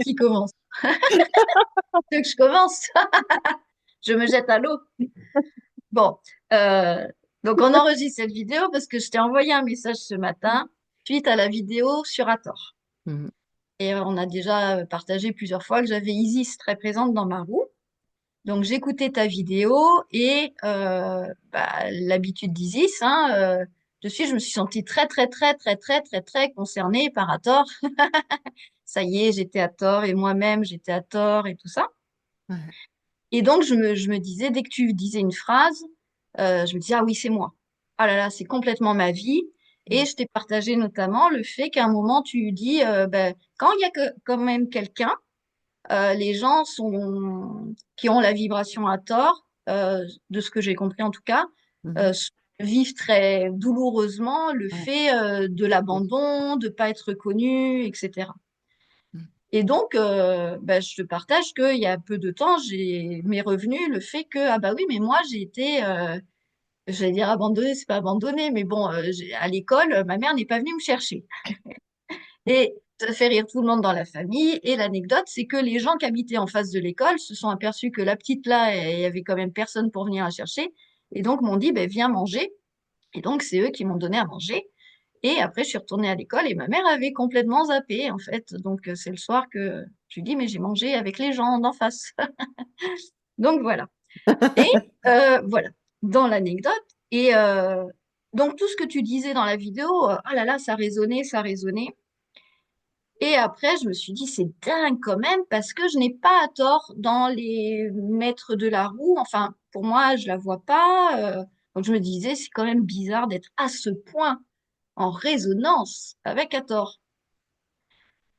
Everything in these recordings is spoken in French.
Qui commence? Tu veux que je commence? Je me jette à l'eau. Bon, euh, donc on enregistre cette vidéo parce que je t'ai envoyé un message ce matin suite à la vidéo sur Hathor. Mhm. Et on a déjà partagé plusieurs fois que j'avais Isis très présente dans ma roue. Donc j'écoutais ta vidéo et l'habitude d'Isis, hein, dessus je me suis sentie très très très très très très très concernée par Hathor. Ça y est, j'étais à tort et moi-même j'étais à tort et tout ça. Ouais. Et donc je me disais, dès que tu disais une phrase, je me disais, ah oui, c'est moi. Ah là là, c'est complètement ma vie. Et je t'ai partagé notamment le fait qu'à un moment, tu dis, quand il y a quand même quelqu'un, les gens qui ont la vibration à tort, de ce que j'ai compris en tout cas, Mhm. vivent très douloureusement le Ouais. fait de l'abandon, de pas être reconnu, etc. Mhm. Et donc, je te partage qu'il y a peu de temps, m'est revenu le fait que, ah bah oui, mais moi, j'ai été, j'allais dire abandonnée, c'est pas abandonnée, mais bon, à l'école, ma mère n'est pas venue me chercher. Et ça fait rire tout le monde dans la famille. Et l'anecdote, c'est que les gens qui habitaient en face de l'école se sont aperçus que la petite là, il y avait quand même personne pour venir la chercher. Et donc, m'ont dit, ben, viens manger. Et donc, c'est eux qui m'ont donné à manger. Et après, je suis retournée à l'école et ma mère avait complètement zappé, en fait. Donc, c'est le soir que je lui dis, mais j'ai mangé avec les gens d'en face. Donc, voilà. Et voilà, dans l'anecdote. Et donc, tout ce que tu disais dans la vidéo, ah là là, ça résonnait, ça résonnait. Et après, je me suis dit, c'est dingue quand même, parce que je n'ai pas à tort dans les maîtres de la roue. Enfin, pour moi, je la vois pas. Donc, je me disais, c'est quand même bizarre d'être à ce point en résonance avec Hathor.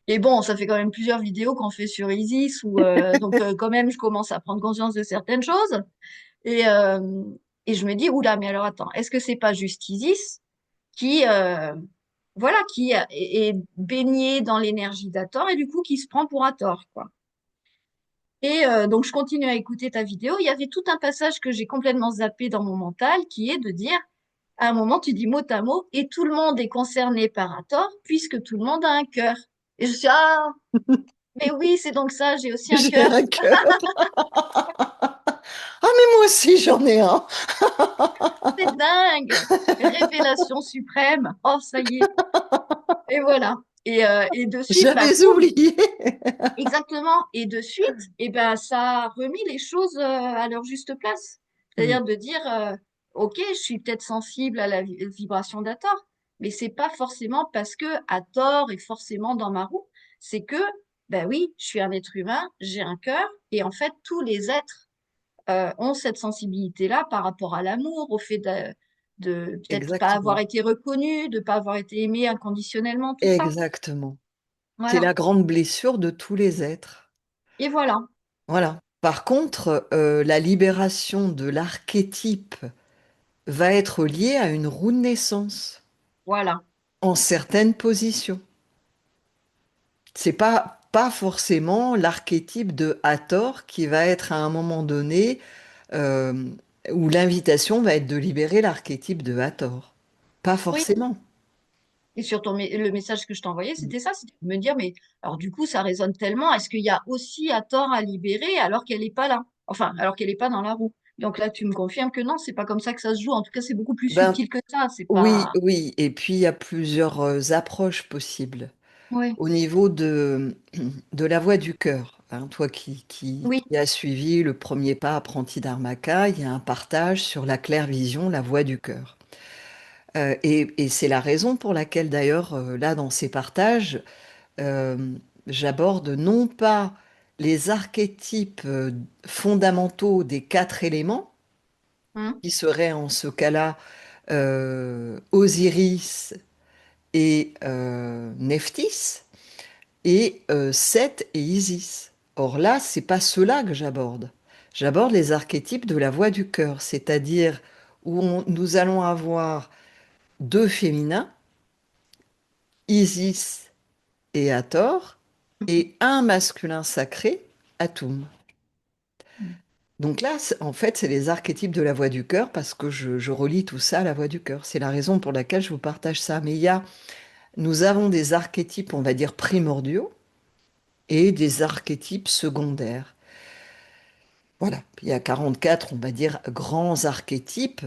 Et bon, ça fait quand même plusieurs vidéos qu'on fait sur Isis, quand même, je commence à prendre conscience de certaines choses. Et, euh, et je me dis, oula, mais alors attends, est-ce que c'est pas juste Isis qui, est baigné dans l'énergie d'Hathor et du coup qui se prend pour Hathor, quoi. Et donc je continue à écouter ta vidéo. Il y avait tout un passage que j'ai complètement zappé dans mon mental, qui est de dire, à un moment, tu dis mot à mot, et tout le monde est concerné par Hathor, puisque tout le monde a un cœur. Et je suis, ah, mais oui, c'est donc ça, j'ai aussi un J'ai cœur. un cœur. Ah, mais moi aussi, j'en ai un. C'est dingue! Révélation suprême. Oh, ça y est. Et voilà. Et de suite, bah, J'avais boum, oublié. exactement. Et de suite, ben, ça a remis les choses à leur juste place. Mm. C'est-à-dire de dire, OK, je suis peut-être sensible à la vibration d'Hathor, mais c'est pas forcément parce que Hathor est forcément dans ma roue. C'est que, ben oui, je suis un être humain, j'ai un cœur, et en fait, tous les êtres ont cette sensibilité-là par rapport à l'amour, au fait de peut-être pas avoir Exactement. été reconnu, de pas avoir été aimé inconditionnellement, tout ça. Exactement. C'est Voilà. la grande blessure de tous les êtres. Et voilà. Voilà. Par contre, la libération de l'archétype va être liée à une roue de naissance Voilà. en certaines positions. C'est pas forcément l'archétype de Hathor qui va être à un moment donné euh, où l'invitation va être de libérer l'archétype de Hathor. Pas Oui. forcément. Et sur le message que je t'envoyais, c'était ça, c'était de me dire, mais alors du coup, ça résonne tellement. Est-ce qu'il y a aussi à tort à libérer alors qu'elle n'est pas là? Enfin, alors qu'elle n'est pas dans la roue. Donc là, tu me confirmes que non, c'est pas comme ça que ça se joue. En tout cas, c'est beaucoup plus Ben subtil que ça. C'est oui, pas. oui. Et puis il y a plusieurs approches possibles. Oui, Au niveau de la voix du cœur, hein, toi oui, qui as suivi le premier pas apprenti d'Armaka, il y a un partage sur la claire vision, la voix du cœur. Et c'est la raison pour laquelle d'ailleurs, là, dans ces partages, euh, j'aborde non pas les archétypes fondamentaux des quatre éléments, hein, qui seraient en ce cas-là Osiris et Nephthys, et Seth et Isis. Or là, c'est pas cela que j'aborde. J'aborde les archétypes de la voix du cœur, c'est-à-dire où nous allons avoir deux féminins, Isis et Hathor, et un masculin sacré, Atum. Donc là, en fait, c'est les archétypes de la voix du cœur parce que je relie tout ça à la voix du cœur. C'est la raison pour laquelle je vous partage ça. Mais nous avons des archétypes, on va dire, primordiaux, et des archétypes secondaires. Voilà, il y a 44, on va dire, grands archétypes,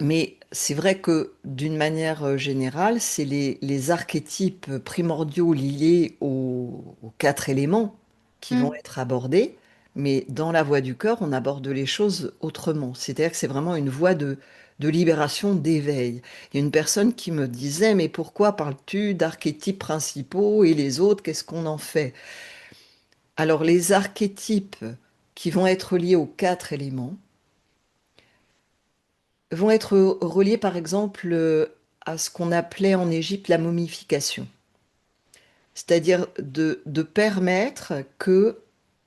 mais c'est vrai que d'une manière générale, c'est les archétypes primordiaux liés aux quatre éléments qui vont Mm. être abordés, mais dans la voie du cœur, on aborde les choses autrement. C'est-à-dire que c'est vraiment une voie de libération, d'éveil. Il y a une personne qui me disait, mais pourquoi parles-tu d'archétypes principaux et les autres, qu'est-ce qu'on en fait? Alors les archétypes qui vont être liés aux quatre éléments, vont être reliés par exemple à ce qu'on appelait en Égypte la momification. C'est-à-dire de permettre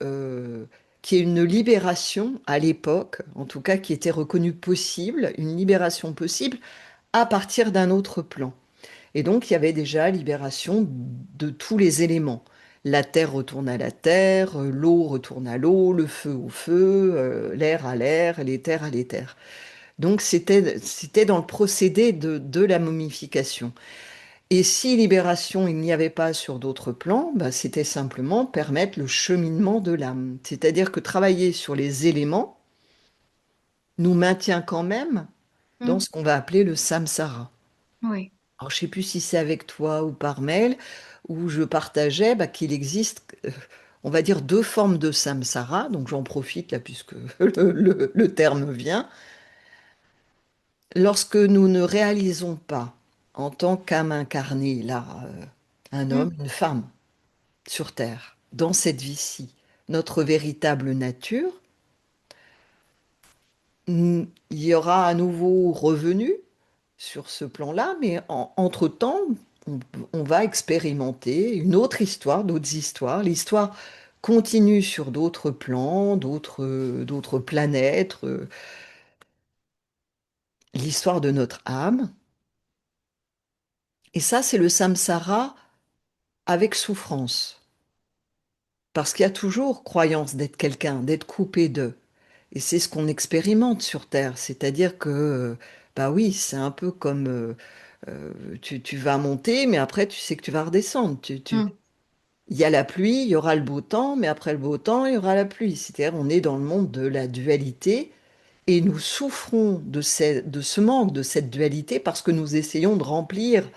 euh, qu'il y ait une libération à l'époque, en tout cas qui était reconnue possible, une libération possible à partir d'un autre plan. Et donc il y avait déjà libération de tous les éléments. La terre retourne à la terre, l'eau retourne à l'eau, le feu au feu, l'air à l'air, l'éther à l'éther. Donc c'était dans le procédé de la momification. Et si libération il n'y avait pas sur d'autres plans, bah, c'était simplement permettre le cheminement de l'âme. C'est-à-dire que travailler sur les éléments nous maintient quand même dans Mm. ce qu'on va appeler le samsara. Oui. Alors je ne sais plus si c'est avec toi ou par mail, où je partageais bah, qu'il existe, on va dire, deux formes de samsara. Donc j'en profite là puisque le terme vient. Lorsque nous ne réalisons pas, en tant qu'âme incarnée, là, un homme, Mm. une femme, sur Terre, dans cette vie-ci, notre véritable nature, il y aura à nouveau revenu sur ce plan-là, mais entre-temps, on, on va expérimenter une autre histoire, d'autres histoires. L'histoire continue sur d'autres plans, d'autres planètes, l'histoire de notre âme. Et ça, c'est le samsara avec souffrance. Parce qu'il y a toujours croyance d'être quelqu'un, d'être coupé d'eux. Et c'est ce qu'on expérimente sur Terre. C'est-à-dire que, bah oui, c'est un peu comme tu vas monter, mais après, tu sais que tu vas redescendre. Mm. Il y a la pluie, il y aura le beau temps, mais après le beau temps, il y aura la pluie. C'est-à-dire, on est dans le monde de la dualité et nous souffrons de ce manque, de cette dualité, parce que nous essayons de remplir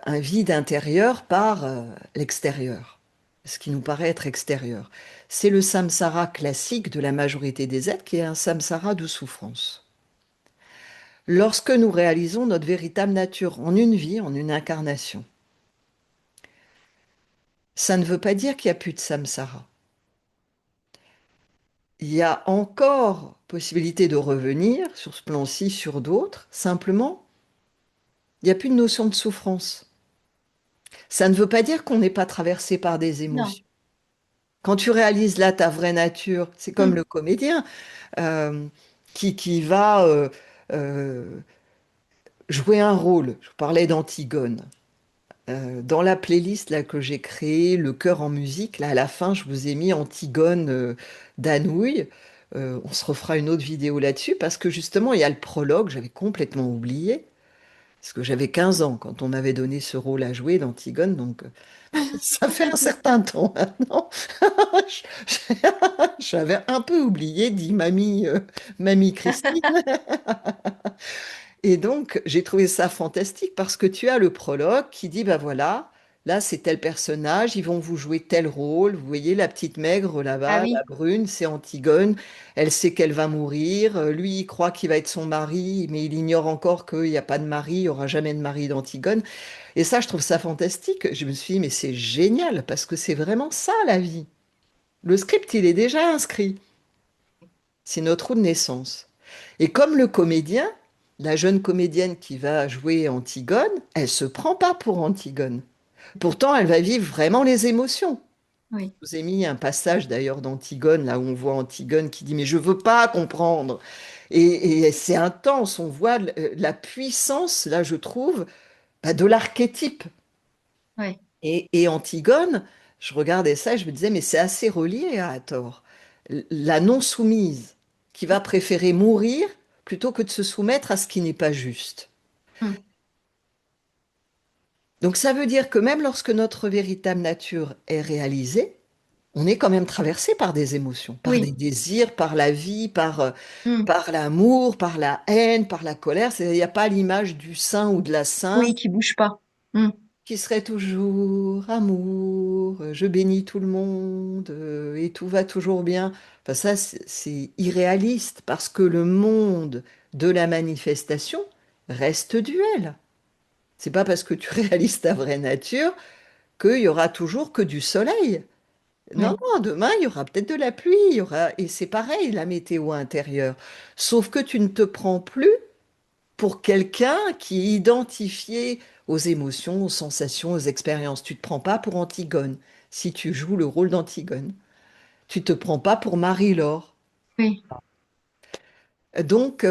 un vide intérieur par l'extérieur, ce qui nous paraît être extérieur. C'est le samsara classique de la majorité des êtres qui est un samsara de souffrance. Lorsque nous réalisons notre véritable nature en une vie, en une incarnation, ça ne veut pas dire qu'il n'y a plus de samsara. Il y a encore possibilité de revenir sur ce plan-ci, sur d'autres. Simplement, il n'y a plus de notion de souffrance. Ça ne veut pas dire qu'on n'est pas traversé par des Non. émotions. Quand tu réalises là ta vraie nature, c'est comme Mm. le comédien euh, qui va euh, jouer un rôle. Je parlais d'Antigone. Dans la playlist là, que j'ai créée, Le cœur en musique, là, à la fin, je vous ai mis Antigone d'Anouilh. On se refera une autre vidéo là-dessus parce que justement, il y a le prologue, j'avais complètement oublié. Parce que j'avais 15 ans quand on m'avait donné ce rôle à jouer d'Antigone, donc ça fait un certain temps maintenant. J'avais un peu oublié, dit mamie Christine. Et donc, j'ai trouvé ça fantastique parce que tu as le prologue qui dit, bah voilà, là c'est tel personnage, ils vont vous jouer tel rôle. Vous voyez la petite maigre Ah là-bas, la oui. brune, c'est Antigone. Elle sait qu'elle va mourir. Lui, il croit qu'il va être son mari, mais il ignore encore qu'il n'y a pas de mari, il n'y aura jamais de mari d'Antigone. Et ça, je trouve ça fantastique. Je me suis dit, mais c'est génial parce que c'est vraiment ça la vie. Le script, il est déjà inscrit. C'est notre roue de naissance. Et comme le comédien, la jeune comédienne qui va jouer Antigone, elle se prend pas pour Antigone. Pourtant, elle va vivre vraiment les émotions. Oui. Je vous ai mis un passage d'ailleurs d'Antigone, là où on voit Antigone qui dit, mais je veux pas comprendre. Et c'est intense, on voit la puissance, là je trouve, bah, de l'archétype. Oui. Et Antigone, je regardais ça et je me disais, mais c'est assez relié à Hathor. La non-soumise, qui va préférer mourir plutôt que de se soumettre à ce qui n'est pas juste. Mm. Donc ça veut dire que même lorsque notre véritable nature est réalisée, on est quand même traversé par des émotions, par des Oui. désirs, par la vie, Mm. par l'amour, par la haine, par la colère. Il n'y a pas l'image du saint ou de la Oui, sainte qui bouge pas. Mm. qui serait toujours amour, je bénis tout le monde et tout va toujours bien. Enfin, ça, c'est irréaliste parce que le monde de la manifestation reste duel. C'est pas parce que tu réalises ta vraie nature qu'il y aura toujours que du soleil. Non, Oui. non, demain, il y aura peut-être de la pluie, il y aura... et c'est pareil, la météo intérieure. Sauf que tu ne te prends plus pour quelqu'un qui est identifié aux émotions, aux sensations, aux expériences. Tu ne te prends pas pour Antigone si tu joues le rôle d'Antigone. Tu te prends pas pour Marie-Laure. Oui. Donc,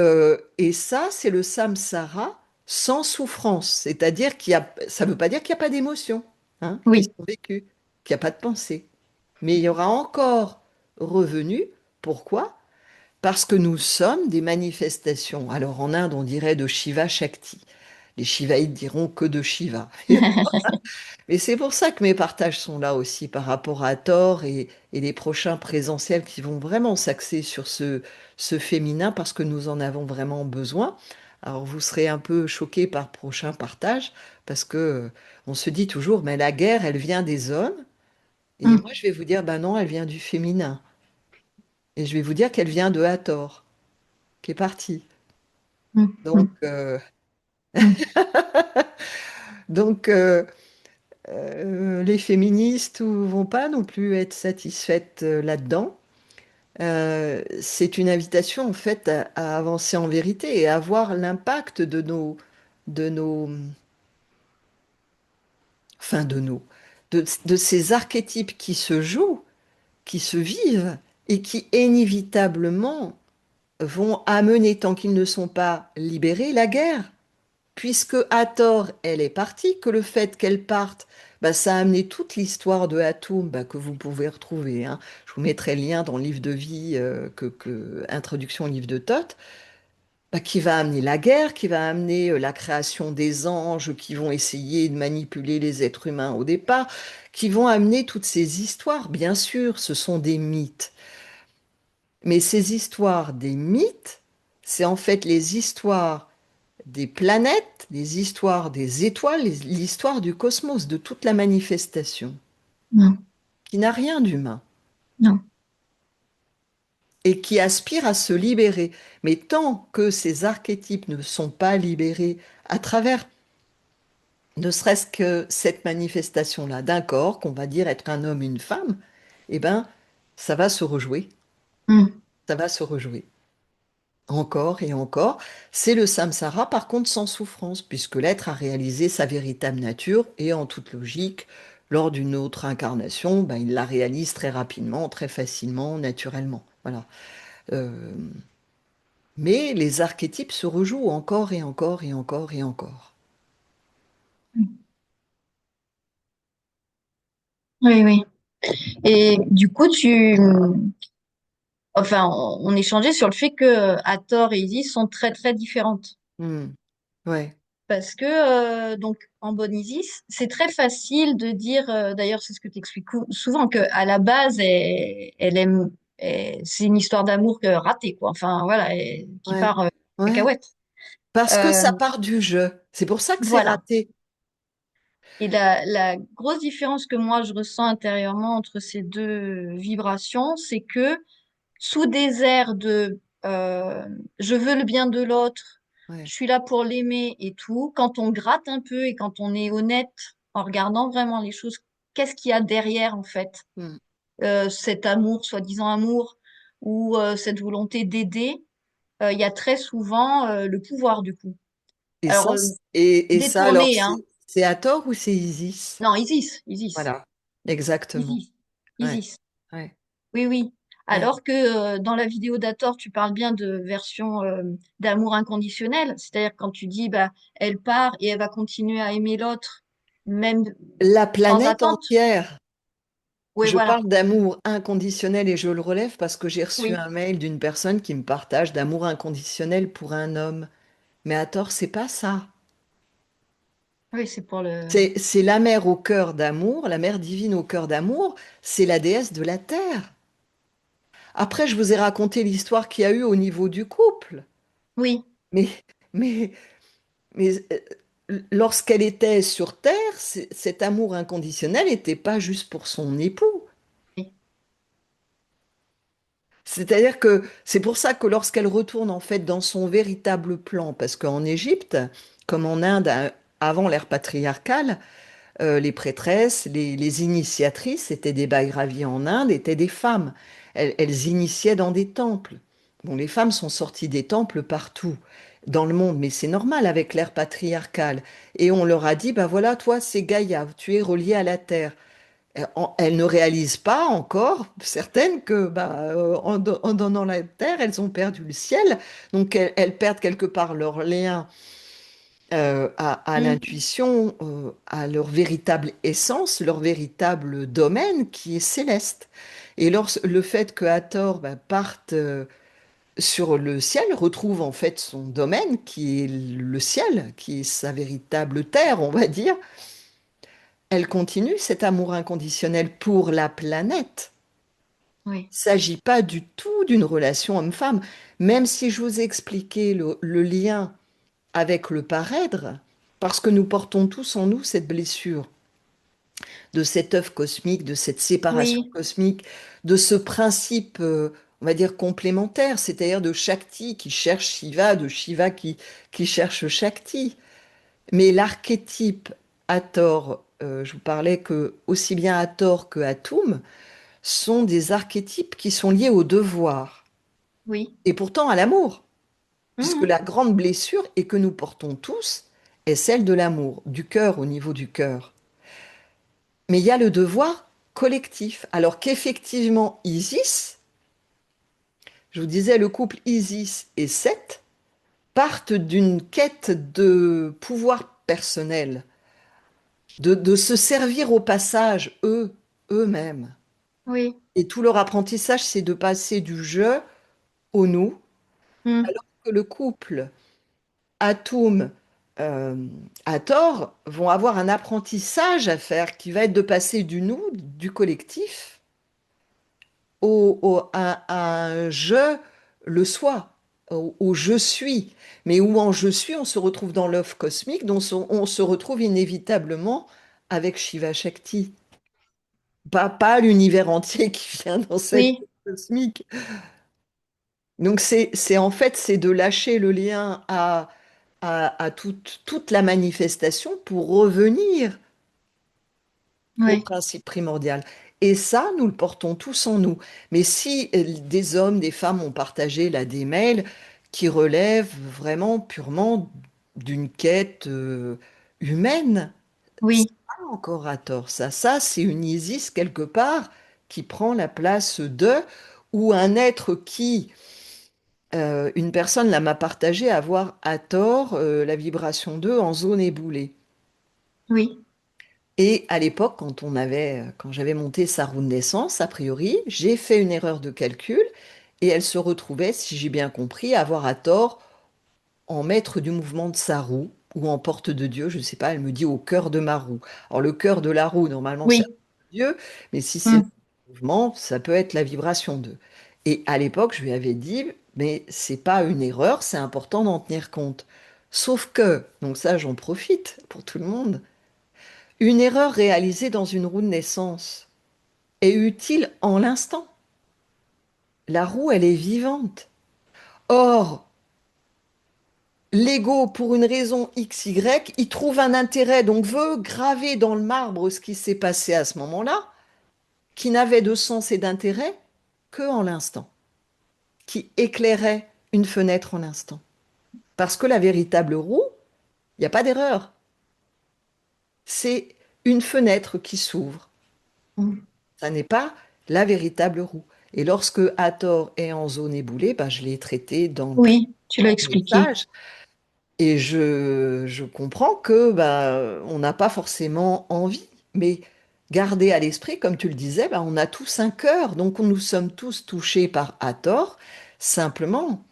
et ça, c'est le samsara sans souffrance. C'est-à-dire ça ne veut pas dire qu'il n'y a pas d'émotions, hein, qui Oui. sont vécues, qu'il n'y a pas de pensée. Mais il y aura encore revenu. Pourquoi? Parce que nous sommes des manifestations. Alors en Inde, on dirait de Shiva Shakti. Les Shivaïtes diront que de Shiva. Mais c'est pour ça que mes partages sont là aussi par rapport à Thor et les prochains présentiels qui vont vraiment s'axer sur ce féminin parce que nous en avons vraiment besoin. Alors vous serez un peu choqués par prochain partage parce que on se dit toujours, mais la guerre, elle vient des hommes. Et Mm. moi, je vais vous dire, ben non, elle vient du féminin. Et je vais vous dire qu'elle vient de Hathor, qui est parti. Mm. Donc, Mm. Mm. donc les féministes vont pas non plus être satisfaites là-dedans. C'est une invitation en fait à avancer en vérité et à voir l'impact de nos, enfin de ces archétypes qui se jouent, qui se vivent et qui inévitablement vont amener, tant qu'ils ne sont pas libérés, la guerre. Puisque Hathor, elle est partie, que le fait qu'elle parte, bah, ça a amené toute l'histoire de Hathor bah, que vous pouvez retrouver, hein. Je vous mettrai le lien dans le livre de vie, Introduction au livre de Thoth, bah, qui va amener la guerre, qui va amener la création des anges qui vont essayer de manipuler les êtres humains au départ, qui vont amener toutes ces histoires. Bien sûr, ce sont des mythes. Mais ces histoires des mythes, c'est en fait les histoires des planètes, les histoires des étoiles, l'histoire du cosmos, de toute la manifestation, Non. qui n'a rien d'humain Non. et qui aspire à se libérer. Mais tant que ces archétypes ne sont pas libérés à travers ne serait-ce que cette manifestation-là d'un corps, qu'on va dire être un homme, une femme, eh ben, ça va se rejouer, Mm. ça va se rejouer. Encore et encore, c'est le samsara par contre sans souffrance, puisque l'être a réalisé sa véritable nature et en toute logique, lors d'une autre incarnation, ben, il la réalise très rapidement, très facilement, naturellement. Voilà. Euh, mais les archétypes se rejouent encore et encore et encore et encore. Oui, oui. Et du coup, enfin, on échangeait sur le fait que Hathor et Isis sont très, très différentes. Hmm. Ouais, Parce que, donc, en bonne Isis, c'est très facile de dire, d'ailleurs, c'est ce que tu expliques souvent, que à la base, elle aime, c'est une histoire d'amour ratée, quoi. Enfin, voilà, qui ouais, part ouais. cacahuète. Parce que Euh, ça part du jeu. C'est pour ça que c'est voilà. raté. Et la grosse différence que moi, je ressens intérieurement entre ces deux vibrations, c'est que sous des airs de je veux le bien de l'autre, Ouais. je suis là pour l'aimer et tout, quand on gratte un peu et quand on est honnête en regardant vraiment les choses, qu'est-ce qu'il y a derrière en fait? Hmm. Cet amour, soi-disant amour, ou cette volonté d'aider, il y a très souvent le pouvoir du coup. Et ça, Alors, et ça alors, détourné, hein? c'est Hathor ou c'est Isis? Non, Isis, Isis, Voilà, exactement. Isis, Ouais, Isis. ouais, Oui, oui. ouais. Alors que dans la vidéo d'Ator, tu parles bien de version d'amour inconditionnel. C'est-à-dire quand tu dis, bah, elle part et elle va continuer à aimer l'autre, même La sans planète attente. entière. Oui, Je voilà. parle d'amour inconditionnel et je le relève parce que j'ai reçu Oui, un mail d'une personne qui me partage d'amour inconditionnel pour un homme. Mais Hathor, c'est pas ça. Oui, c'est pour le... C'est la mère au cœur d'amour, la mère divine au cœur d'amour, c'est la déesse de la terre. Après, je vous ai raconté l'histoire qu'il y a eu au niveau du couple, Oui, mais, mais, mais lorsqu'elle était sur terre, cet amour inconditionnel n'était pas juste pour son époux. oui, C'est-à-dire que c'est pour ça que lorsqu'elle retourne en fait dans son véritable plan, parce qu'en Égypte, comme en Inde, avant l'ère patriarcale, les prêtresses, les initiatrices, c'était des Bhairavis en Inde, étaient des femmes. Elles initiaient dans des temples. Bon, les femmes sont sorties des temples partout dans le monde, mais c'est normal avec l'ère patriarcale. Et on leur a dit, bah voilà, toi, c'est Gaïa, tu es relié à la terre. Elles ne réalisent pas encore, certaines, que bah, en donnant la terre, elles ont perdu le ciel. Donc elles perdent quelque part leur lien à mm, l'intuition, à leur véritable essence, leur véritable domaine qui est céleste. Et le fait que Hathor bah, parte sur le ciel, retrouve en fait son domaine qui est le ciel, qui est sa véritable terre, on va dire, elle continue cet amour inconditionnel pour la planète. oui, Il ne s'agit pas du tout d'une relation homme-femme, même si je vous ai expliqué le lien avec le parèdre, parce que nous portons tous en nous cette blessure de cet œuf cosmique, de cette séparation oui, cosmique, de ce principe, on va dire, complémentaire, c'est-à-dire de Shakti qui cherche Shiva, de Shiva qui cherche Shakti. Mais l'archétype Hathor, je vous parlais que aussi bien Hathor que Atum sont des archétypes qui sont liés au devoir oui, et pourtant à l'amour, puisque mhm, la grande blessure et que nous portons tous est celle de l'amour, du cœur au niveau du cœur. Mais il y a le devoir collectif. Alors qu'effectivement, Isis, je vous disais, le couple Isis et Seth partent d'une quête de pouvoir personnel, de se servir au passage, eux-mêmes. oui, Et tout leur apprentissage, c'est de passer du je au nous, mm, alors que le couple Atum, euh, Hathor vont avoir un apprentissage à faire qui va être de passer du nous, du collectif, à un je, le soi, au je suis. Mais où en je suis, on se retrouve dans l'œuf cosmique, dont on se retrouve inévitablement avec Shiva Shakti. Pas l'univers entier qui vient dans cette oui, cosmique. Donc c'est en fait, c'est de lâcher le lien à toute la manifestation pour revenir au oui, principe primordial. Et ça, nous le portons tous en nous. Mais si des hommes, des femmes ont partagé là des mails qui relèvent vraiment purement d'une quête humaine, c'est oui, pas encore à tort. Ça c'est une Isis quelque part qui prend la place de, ou un être qui, une personne là m'a partagé avoir à tort la vibration 2 en zone éboulée. oui, Et à l'époque, quand j'avais monté sa roue de naissance, a priori, j'ai fait une erreur de calcul et elle se retrouvait, si j'ai bien compris, à avoir à tort en maître du mouvement de sa roue ou en porte de Dieu, je ne sais pas, elle me dit au cœur de ma roue. Alors le cœur de la roue, normalement, c'est oui, Dieu, mais si c'est le mm, mouvement, ça peut être la vibration 2. Et à l'époque, je lui avais dit, mais c'est pas une erreur, c'est important d'en tenir compte. Sauf que, donc ça, j'en profite pour tout le monde. Une erreur réalisée dans une roue de naissance est utile en l'instant. La roue, elle est vivante. Or, l'ego, pour une raison X, Y, il trouve un intérêt, donc veut graver dans le marbre ce qui s'est passé à ce moment-là, qui n'avait de sens et d'intérêt que en l'instant, qui éclairait une fenêtre en l'instant. Parce que la véritable roue, il n'y a pas d'erreur. C'est une fenêtre qui s'ouvre. mm, Ça n'est pas la véritable roue. Et lorsque Hathor est en zone éboulée, ben, je l'ai traité dans oui, tu l'as plusieurs expliqué. messages. Et je comprends que ben, on n'a pas forcément envie. Mais garder à l'esprit, comme tu le disais, ben, on a tous un cœur. Donc nous sommes tous touchés par Hathor. Simplement,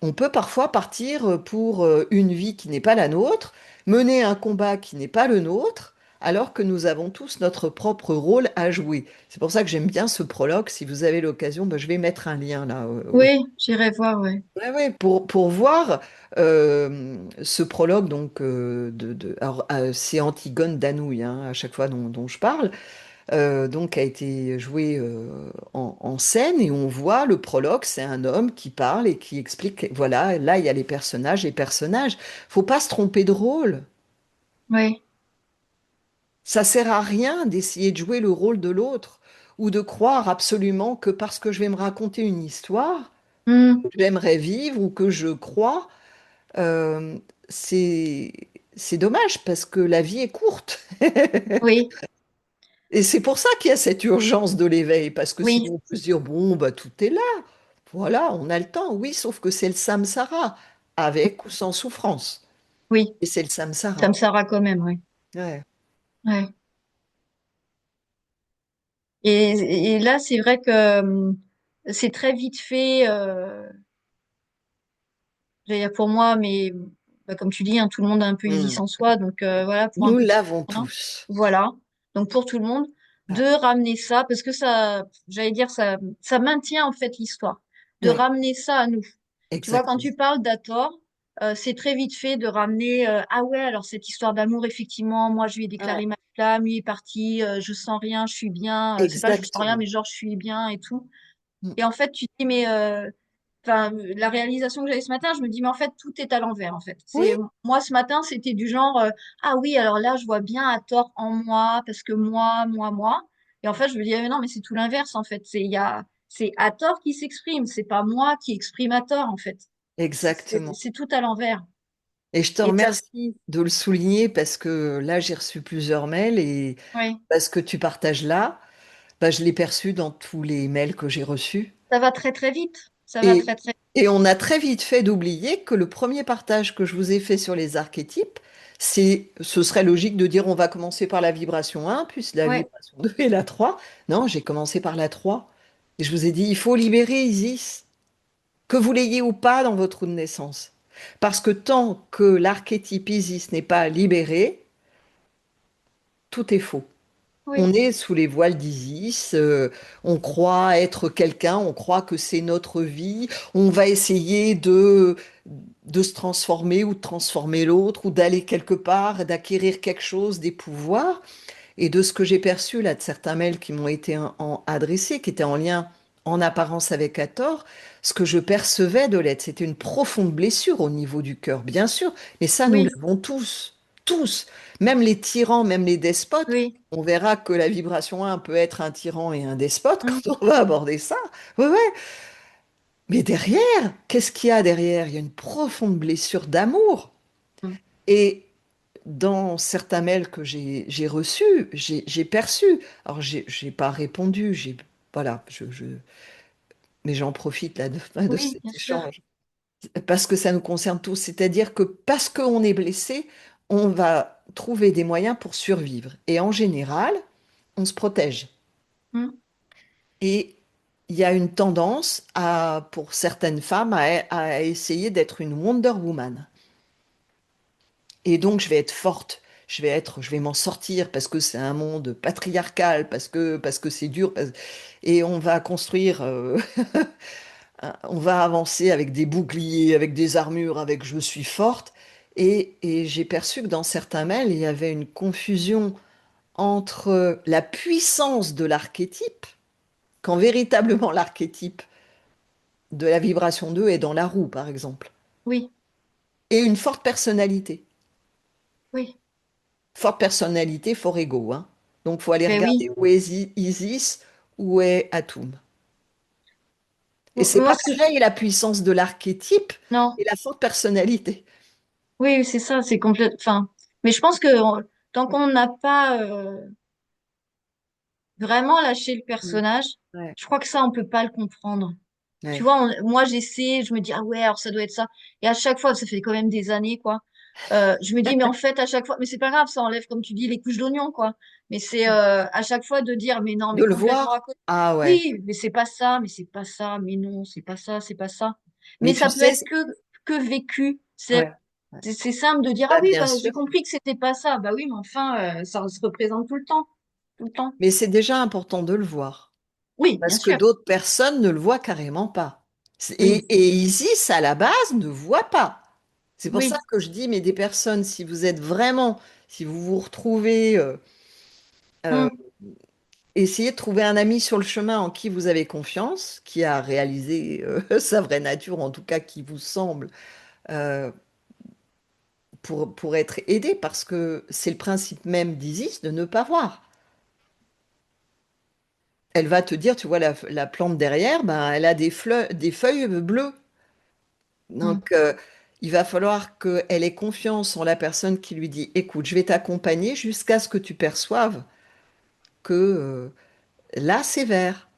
On peut parfois partir pour une vie qui n'est pas la nôtre, mener un combat qui n'est pas le nôtre, alors que nous avons tous notre propre rôle à jouer. C'est pour ça que j'aime bien ce prologue. Si vous avez l'occasion, ben, je vais mettre un lien là. Oui, j'irai voir, ouais. Ouais, ouais, pour voir ce prologue, donc, alors, c'est Antigone d'Anouilh, hein, à chaque fois dont je parle, donc a été joué en scène et on voit le prologue, c'est un homme qui parle et qui explique, voilà, là il y a les personnages. Faut pas se tromper de rôle. Oui. Ça sert à rien d'essayer de jouer le rôle de l'autre ou de croire absolument que parce que je vais me raconter une histoire que Hmm. j'aimerais vivre ou que je crois, euh, c'est c'est dommage parce que la vie est courte. Oui, Et c'est pour ça qu'il y a cette urgence de l'éveil, parce que oui, sinon on peut se dire, bon, bah, tout est là. Voilà, on a le temps, oui, sauf que c'est le samsara, avec ou sans souffrance. oui. Et c'est le Ça me samsara. sera quand même, oui. Ouais. Ouais. Et là, c'est vrai que c'est très vite fait. J'allais dire pour moi, mais bah, comme tu dis, hein, tout le monde a un peu une vie Hmm. en soi, donc voilà, pour un Nous petit l'avons point. tous. Voilà. Donc pour tout le monde, de Ouais, ramener ça, parce que ça, j'allais dire, ça maintient en fait l'histoire, de ouais, ramener ça à nous. Tu vois, quand exactement. tu parles d'Ator, c'est très vite fait de ramener, ah ouais, alors cette histoire d'amour, effectivement, moi je lui ai Ouais, déclaré ma flamme, lui est parti, je sens rien, je suis bien, c'est pas je sens rien, exactement. mais genre je suis bien et tout. Hmm. Et en fait, tu te dis, mais enfin, la réalisation que j'avais ce matin, je me dis, mais en fait, tout est à l'envers, en fait. Oui, C'est, moi, ce matin, c'était du genre, ah oui, alors là, je vois bien à tort en moi, parce que moi. Et en fait, je me dis, ah, mais non, mais c'est tout l'inverse, en fait. C'est à tort qui s'exprime, c'est pas moi qui exprime à tort, en fait. exactement. C'est tout à l'envers. Et je te Et t'as, remercie de le souligner parce que là, j'ai reçu plusieurs mails et oui, parce que tu partages là, bah, je l'ai perçu dans tous les mails que j'ai reçus. ça va très, très vite. Ça va Et, très, très, et on a très vite fait d'oublier que le premier partage que je vous ai fait sur les archétypes, ce serait logique de dire on va commencer par la vibration 1, puis la ouais, vibration 2 et la 3. Non, j'ai commencé par la 3. Et je vous ai dit, il faut libérer Isis, que vous l'ayez ou pas dans votre roue de naissance. Parce que tant que l'archétype Isis n'est pas libéré, tout est faux. On oui, est sous les voiles d'Isis, on croit être quelqu'un, on croit que c'est notre vie, on va essayer de se transformer ou de transformer l'autre ou d'aller quelque part, d'acquérir quelque chose, des pouvoirs. Et de ce que j'ai perçu là de certains mails qui m'ont été adressés, qui étaient en lien en apparence avec Hathor, ce que je percevais de l'aide, c'était une profonde blessure au niveau du cœur, bien sûr, mais ça nous oui, l'avons tous, tous, même les tyrans, même les despotes. oui. On verra que la vibration 1 peut être un tyran et un despote Mm, quand on va aborder ça. Ouais, ouais. Mais derrière, qu'est-ce qu'il y a derrière? Il y a une profonde blessure d'amour. mm. Et dans certains mails que j'ai reçus, j'ai perçu. Alors, j'ai pas répondu, voilà, mais j'en profite là de Oui, bien cet sûr. échange. Parce que ça nous concerne tous. C'est-à-dire que parce qu'on est blessé, on va trouver des moyens pour survivre. Et en général, on se protège. Mm, Et il y a une tendance pour certaines femmes à essayer d'être une Wonder Woman. Et donc, je vais être forte. Je vais m'en sortir parce que c'est un monde patriarcal, parce que c'est dur. Et on va construire, on va avancer avec des boucliers, avec des armures, avec je suis forte. Et j'ai perçu que dans certains mails, il y avait une confusion entre la puissance de l'archétype, quand véritablement l'archétype de la vibration 2 est dans la roue, par exemple, oui, et une forte personnalité. oui. Forte personnalité, fort ego, hein. Donc, faut aller Ben oui. regarder où est Isis, où est Atum. Et c'est Moi, pas ce que pareil la puissance de l'archétype non, et la forte personnalité. oui, c'est ça, c'est complète. Enfin, mais je pense que tant qu'on n'a pas vraiment lâché le Mm. personnage, Ouais, je crois que ça, on peut pas le comprendre. Tu ouais. vois, moi, j'essaie, je me dis, ah ouais, alors ça doit être ça. Et à chaque fois, ça fait quand même des années, quoi. Je me dis, mais en fait, à chaque fois, mais c'est pas grave, ça enlève, comme tu dis, les couches d'oignon, quoi. Mais c'est à chaque fois de dire, mais non, De mais le complètement voir, à côté. ah ouais, Oui, mais c'est pas ça, mais c'est pas ça, mais non, c'est pas ça, c'est pas ça. Mais Mais tu ça peut sais, être que vécu. ouais, ouais. C'est simple de dire, ah Bah, oui, bien bah, sûr. j'ai compris que c'était pas ça. Bah oui, mais enfin, ça se représente tout le temps. Tout le temps. Mais c'est déjà important de le voir. Oui, bien Parce que sûr. d'autres personnes ne le voient carrément pas. Oui, Et Isis, à la base, ne voit pas. C'est pour ça oui. que je dis, mais des personnes, si vous êtes vraiment, si vous vous retrouvez, euh, Mm, essayez de trouver un ami sur le chemin en qui vous avez confiance, qui a réalisé sa vraie nature, en tout cas qui vous semble, euh, pour être aidé, parce que c'est le principe même d'Isis de ne pas voir. Elle va te dire, tu vois, la plante derrière, ben, elle a des feuilles bleues. mm, Donc, il va falloir qu'elle ait confiance en la personne qui lui dit, écoute, je vais t'accompagner jusqu'à ce que tu perçoives que là, c'est vert.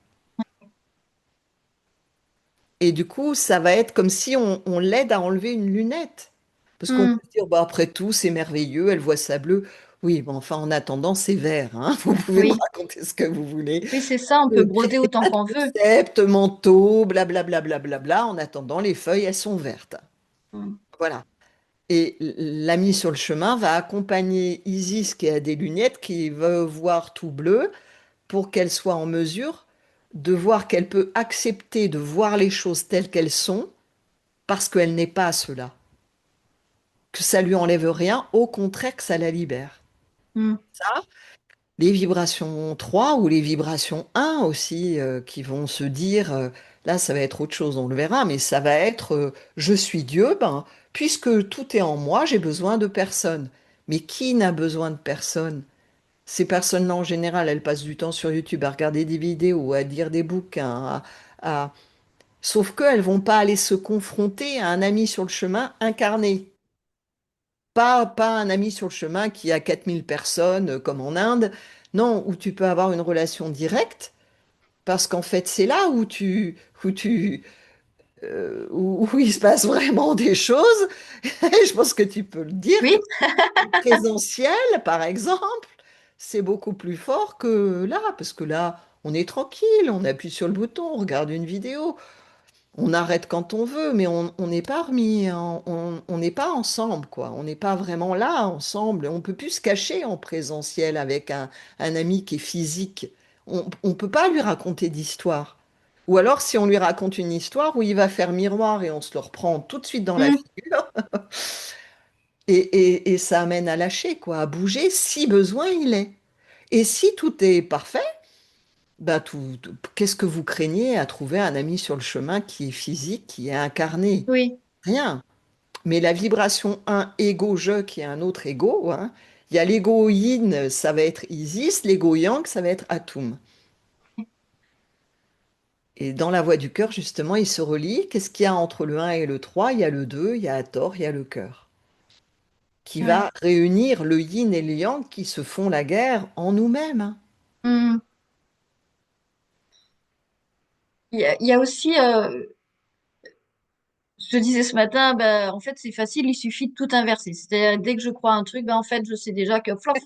Et du coup, ça va être comme si on l'aide à enlever une lunette. Parce qu'on mm. peut se dire, bah, après tout, c'est merveilleux, elle voit ça bleu. Oui, mais enfin, en attendant, c'est vert, hein. Vous pouvez me Oui, raconter ce que vous voulez. oui, c'est ça. On peut Créer broder des autant tas de qu'on veut. concepts, manteaux, blablabla, blablabla. En attendant, les feuilles, elles sont vertes. Mm, Voilà. Et l'ami sur le chemin va accompagner Isis qui a des lunettes, qui veut voir tout bleu, pour qu'elle soit en mesure de voir qu'elle peut accepter de voir les choses telles qu'elles sont, parce qu'elle n'est pas cela. Que ça lui enlève rien, au contraire que ça la libère. mm. Ça, les vibrations 3 ou les vibrations un aussi, qui vont se dire, là ça va être autre chose, on le verra, mais ça va être, je suis Dieu, ben, puisque tout est en moi, j'ai besoin de personne. Mais qui n'a besoin de personne? Ces personnes-là, en général, elles passent du temps sur YouTube à regarder des vidéos, à lire des bouquins, sauf qu'elles vont pas aller se confronter à un ami sur le chemin incarné. Pas un ami sur le chemin qui a 4000 personnes, comme en Inde. Non, où tu peux avoir une relation directe, parce qu'en fait, c'est là où il se passe vraiment des choses. Et je pense que tu peux le dire que Oui, le présentiel, par exemple, c'est beaucoup plus fort que là, parce que là, on est tranquille, on appuie sur le bouton, on regarde une vidéo. On arrête quand on veut, mais on n'est pas remis, on n'est pas ensemble, quoi. On n'est pas vraiment là ensemble. On peut plus se cacher en présentiel avec un ami qui est physique. On ne peut pas lui raconter d'histoire. Ou alors, si on lui raconte une histoire où il va faire miroir et on se le reprend tout de suite dans la mm, figure, et ça amène à lâcher, quoi, à bouger si besoin il est. Et si tout est parfait, bah qu'est-ce que vous craignez à trouver un ami sur le chemin qui est physique, qui est incarné? oui, Rien. Mais la vibration un ego-je qui est un autre ego, hein, il y a l'ego yin, ça va être Isis, l'ego yang, ça va être Atum. Et dans la voie du cœur, justement, ils se relient. Qu'est-ce qu'il y a entre le un et le 3? Il y a le 2, il y a Hathor, il y a le cœur, qui ouais. va réunir le yin et le yang qui se font la guerre en nous-mêmes, hein. Mm. Il y a aussi, je te disais ce matin, ben, en fait, c'est facile, il suffit de tout inverser. C'est-à-dire, dès que je crois un truc, ben, en fait, je sais déjà que, flof,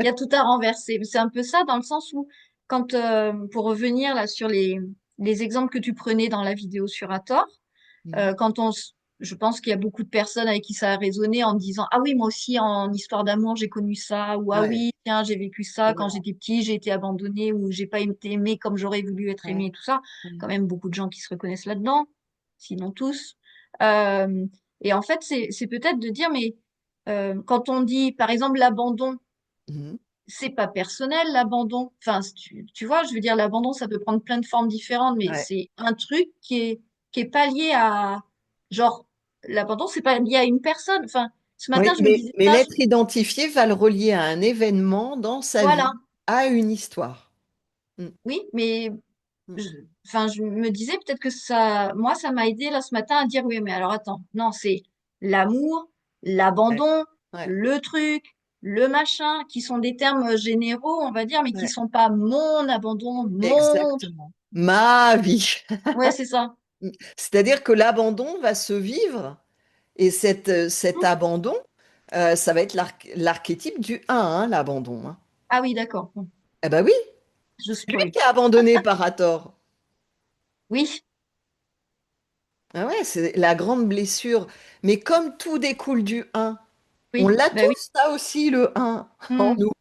il y a tout à renverser. C'est un peu ça dans le sens où, quand, pour revenir là sur les exemples que tu prenais dans la vidéo sur Hathor, Mhm. quand je pense qu'il y a beaucoup de personnes avec qui ça a résonné en disant, ah oui, moi aussi, en histoire d'amour, j'ai connu ça, ou ah Ouais, oui, tiens, j'ai vécu ça quand voilà. j'étais petit, j'ai été abandonnée, ou j'ai pas été aimée comme j'aurais voulu être Ouais, aimée, tout ça. ouais. Quand même beaucoup de gens qui se reconnaissent là-dedans, sinon tous. Euh, et en fait, c'est peut-être de dire, mais quand on dit, par exemple, l'abandon, Mhm. c'est pas personnel, l'abandon. Enfin, tu vois, je veux dire, l'abandon, ça peut prendre plein de formes différentes, mais Ouais. c'est un truc qui est pas lié à, genre, l'abandon, c'est pas lié à une personne. Enfin, ce Oui, matin, je me disais mais ça, l'être identifié va le relier à un événement dans sa vie, voilà. à une histoire. Mm, Oui, mais mm. je, enfin, je me disais peut-être que ça, moi, ça m'a aidé là ce matin à dire oui, mais alors attends, non, c'est l'amour, Ouais, l'abandon, ouais, le truc, le machin, qui sont des termes généraux, on va dire, mais qui ouais. sont pas mon abandon, mon. Exactement. Ma vie. Ouais, c'est ça. C'est-à-dire que l'abandon va se vivre et cet abandon, ça va être l'archétype du un, hein, l'abandon, hein. Ah oui, d'accord. Bon, Eh ben oui, je c'est lui spoil. qui est abandonné par Hathor. Oui, Ah ouais, c'est la grande blessure. Mais comme tout découle du un, on Oui, l'a ben oui. tous, ça aussi, le un en Hmm, nous.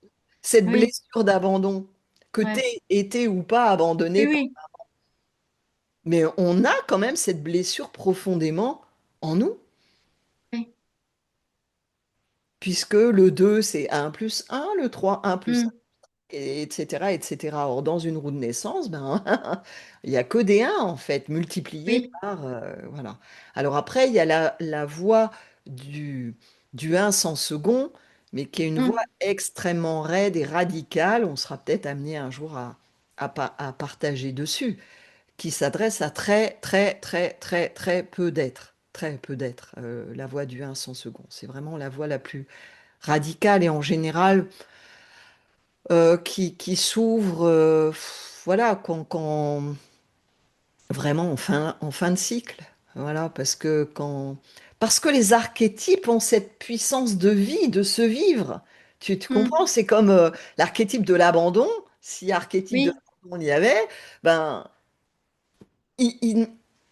Cette oui, blessure d'abandon, que tu ouais. aies été ou pas Oui, abandonné. oui, Mais on a quand même cette blessure profondément en nous, oui. puisque le 2 c'est un plus un, le 3 1 plus Hmm, 1, etc., etc. Or, dans une roue de naissance, ben, il n'y a que des 1, en fait, multipliés oui. par... voilà. Alors après, il y a la voie du un sans second, mais qui est une voie Hmm, extrêmement raide et radicale. On sera peut-être amené un jour à partager dessus, qui s'adresse à très, très, très, très, très peu d'êtres. Très peu d'êtres. La voie du un sans second. C'est vraiment la voie la plus radicale et en général qui s'ouvre voilà, vraiment en fin de cycle. Voilà, parce que les archétypes ont cette puissance de vie, de se vivre. Tu hmm, comprends? C'est comme l'archétype de l'abandon. Si archétype de oui. l'abandon il y avait, ben, il ne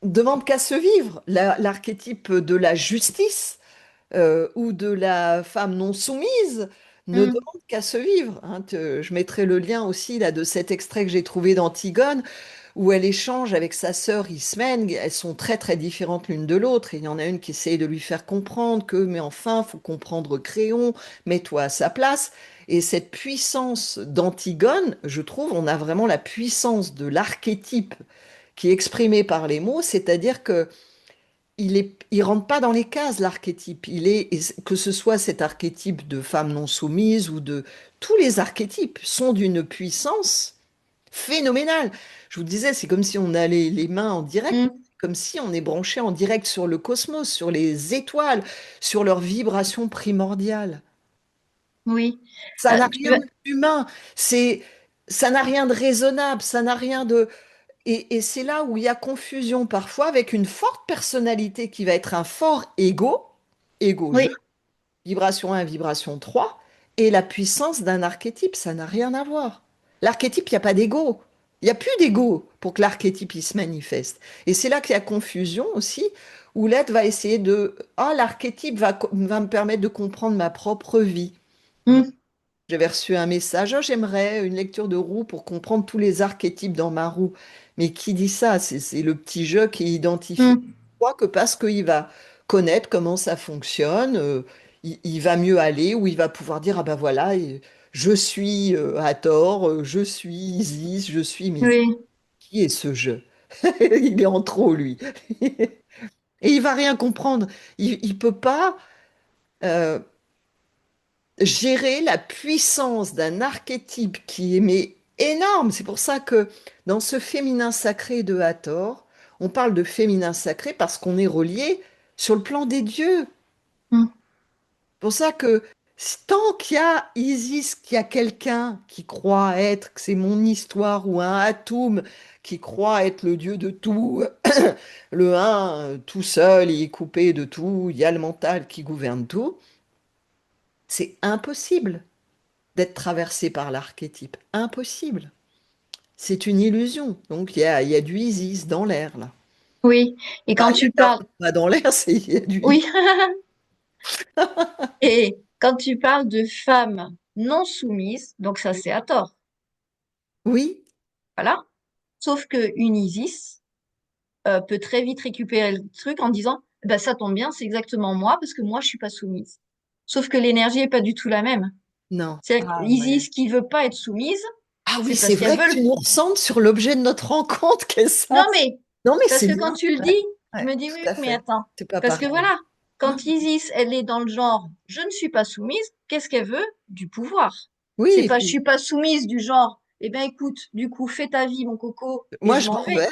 demande qu'à se vivre. L'archétype de la justice ou de la femme non soumise ne Hmm, demande qu'à se vivre. Hein. Je mettrai le lien aussi là, de cet extrait que j'ai trouvé d'Antigone, où elle échange avec sa sœur Ismène. Elles sont très très différentes l'une de l'autre. Et il y en a une qui essaye de lui faire comprendre que, mais enfin, faut comprendre Créon, mets-toi à sa place. Et cette puissance d'Antigone, je trouve, on a vraiment la puissance de l'archétype qui est exprimé par les mots, c'est-à-dire que il rentre pas dans les cases, l'archétype. Que ce soit cet archétype de femme non soumise ou de tous les archétypes sont d'une puissance phénoménale. Je vous disais, c'est comme si on a les mains en direct, hmm, comme si on est branché en direct sur le cosmos, sur les étoiles, sur leurs vibrations primordiales. oui. Ça n'a Tu rien vas... d'humain, c'est, ça n'a rien de raisonnable, ça n'a rien de, et c'est là où il y a confusion parfois avec une forte personnalité qui va être un fort ego je, Oui. vibration 1, vibration 3, et la puissance d'un archétype, ça n'a rien à voir. L'archétype, il n'y a pas d'ego. Il n'y a plus d'ego pour que l'archétype il se manifeste. Et c'est là qu'il y a confusion aussi, où l'être va essayer de... Ah, l'archétype va me permettre de comprendre ma propre vie. Hmm, J'avais reçu un message, oh, j'aimerais une lecture de roue pour comprendre tous les archétypes dans ma roue. Mais qui dit ça? C'est le petit jeu qui identifie. Je hmm, crois que parce qu'il va connaître comment ça fonctionne, il va mieux aller, ou il va pouvoir dire, ah ben voilà, je suis Hathor, je suis Isis, je suis... Mais oui. qui est ce jeu? Il est en trop, lui. Et il va rien comprendre. Il peut pas... euh, gérer la puissance d'un archétype qui est mais énorme. C'est pour ça que dans ce féminin sacré de Hathor, on parle de féminin sacré parce qu'on est relié sur le plan des dieux. Hmm, C'est pour ça que tant qu'il y a Isis, qu'il y a quelqu'un qui croit être, que c'est mon histoire, ou un Atum qui croit être le dieu de tout, le un tout seul, il est coupé de tout, il y a le mental qui gouverne tout, c'est impossible d'être traversé par l'archétype. Impossible. C'est une illusion. Donc il y a du Isis dans l'air, là. oui. Et Enfin, quand il y a tu parles... pas dans l'air, il y a du Isis. Oui. Et quand tu parles de femmes non soumises, donc ça c'est à tort. Oui, Voilà. Sauf que une Isis peut très vite récupérer le truc en disant, bah, ça tombe bien, c'est exactement moi, parce que moi, je suis pas soumise. Sauf que l'énergie est pas du tout la même. non. C'est Ah ouais. Isis qui veut pas être soumise, Ah oui, c'est c'est parce qu'elle vrai que veut tu le... nous ressembles sur l'objet de notre rencontre, qu'est Non, ça? mais, Non, mais parce c'est que bien. quand tu le Ouais, dis, je ouais, me dis, tout oui, à mais fait. attends. C'est pas Parce que pareil. voilà, quand Isis, elle est dans le genre, je ne suis pas soumise, qu'est-ce qu'elle veut? Du pouvoir. Oui, C'est et pas, je puis suis pas soumise du genre, eh ben, écoute, du coup, fais ta vie, mon coco, et moi, je je m'en m'en vais. vais.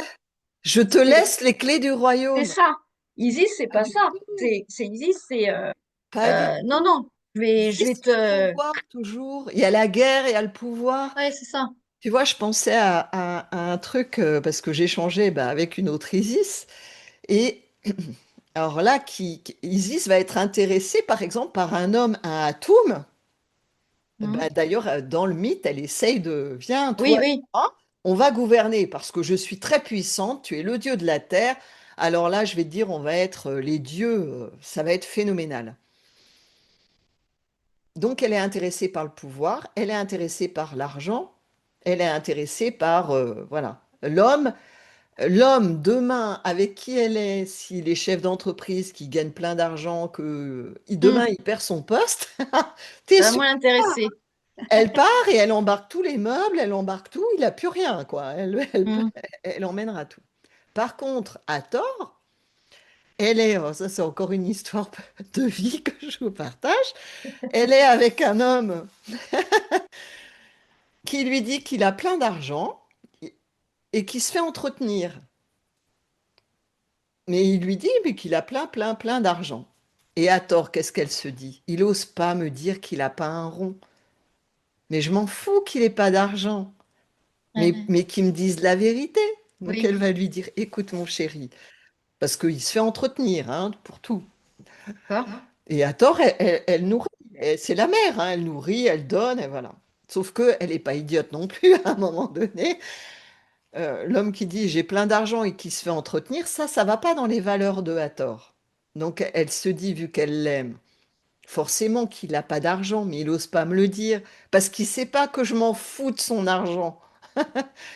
Je te C'est laisse les clés du c'est royaume. ça. Isis, c'est Pas pas du ça. tout. C'est Isis, c'est Pas du non, tout. non, je vais Juste le te. pouvoir, toujours. Il y a la guerre, il y a le pouvoir. Ouais, c'est ça. Tu vois, je pensais à un truc, parce que j'ai changé bah, avec une autre Isis. Et alors là, Isis va être intéressée, par exemple, par un homme, un Atum. Bah, Mhm. d'ailleurs, dans le mythe, elle essaye de, viens, Oui, toi et oui. moi, on va gouverner, parce que je suis très puissante, tu es le dieu de la terre. Alors là, je vais te dire, on va être les dieux, ça va être phénoménal. Donc, elle est intéressée par le pouvoir, elle est intéressée par l'argent, elle est intéressée par, voilà, l'homme demain avec qui elle est, s'il est chef d'entreprise, qui gagne plein d'argent, que demain Hmm. il perd son poste, t'es Ça va sûr? moins l'intéresser. Elle part et elle embarque tous les meubles, elle embarque tout, il n'a plus rien, quoi. Hmm. Elle emmènera tout. Par contre, à tort, elle est, oh, ça c'est encore une histoire de vie que je vous partage, elle est avec un homme qui lui dit qu'il a plein d'argent et qui se fait entretenir. Mais il lui dit mais qu'il a plein, plein, plein d'argent. Et à tort, qu'est-ce qu'elle se dit? Il ose pas me dire qu'il a pas un rond. Mais je m'en fous qu'il ait pas d'argent. Ouais. Mais qu'il me dise la vérité. Donc Oui, elle va lui dire, écoute mon chéri, parce qu'il se fait entretenir hein, pour tout. d'accord. Et à tort, elle nourrit. C'est la mère, hein, elle nourrit, elle donne, et voilà. Sauf que elle n'est pas idiote non plus à un moment donné. L'homme qui dit j'ai plein d'argent et qui se fait entretenir, ça va pas dans les valeurs de Hathor. Donc elle se dit, vu qu'elle l'aime, forcément qu'il n'a pas d'argent, mais il n'ose pas me le dire, parce qu'il sait pas que je m'en fous de son argent.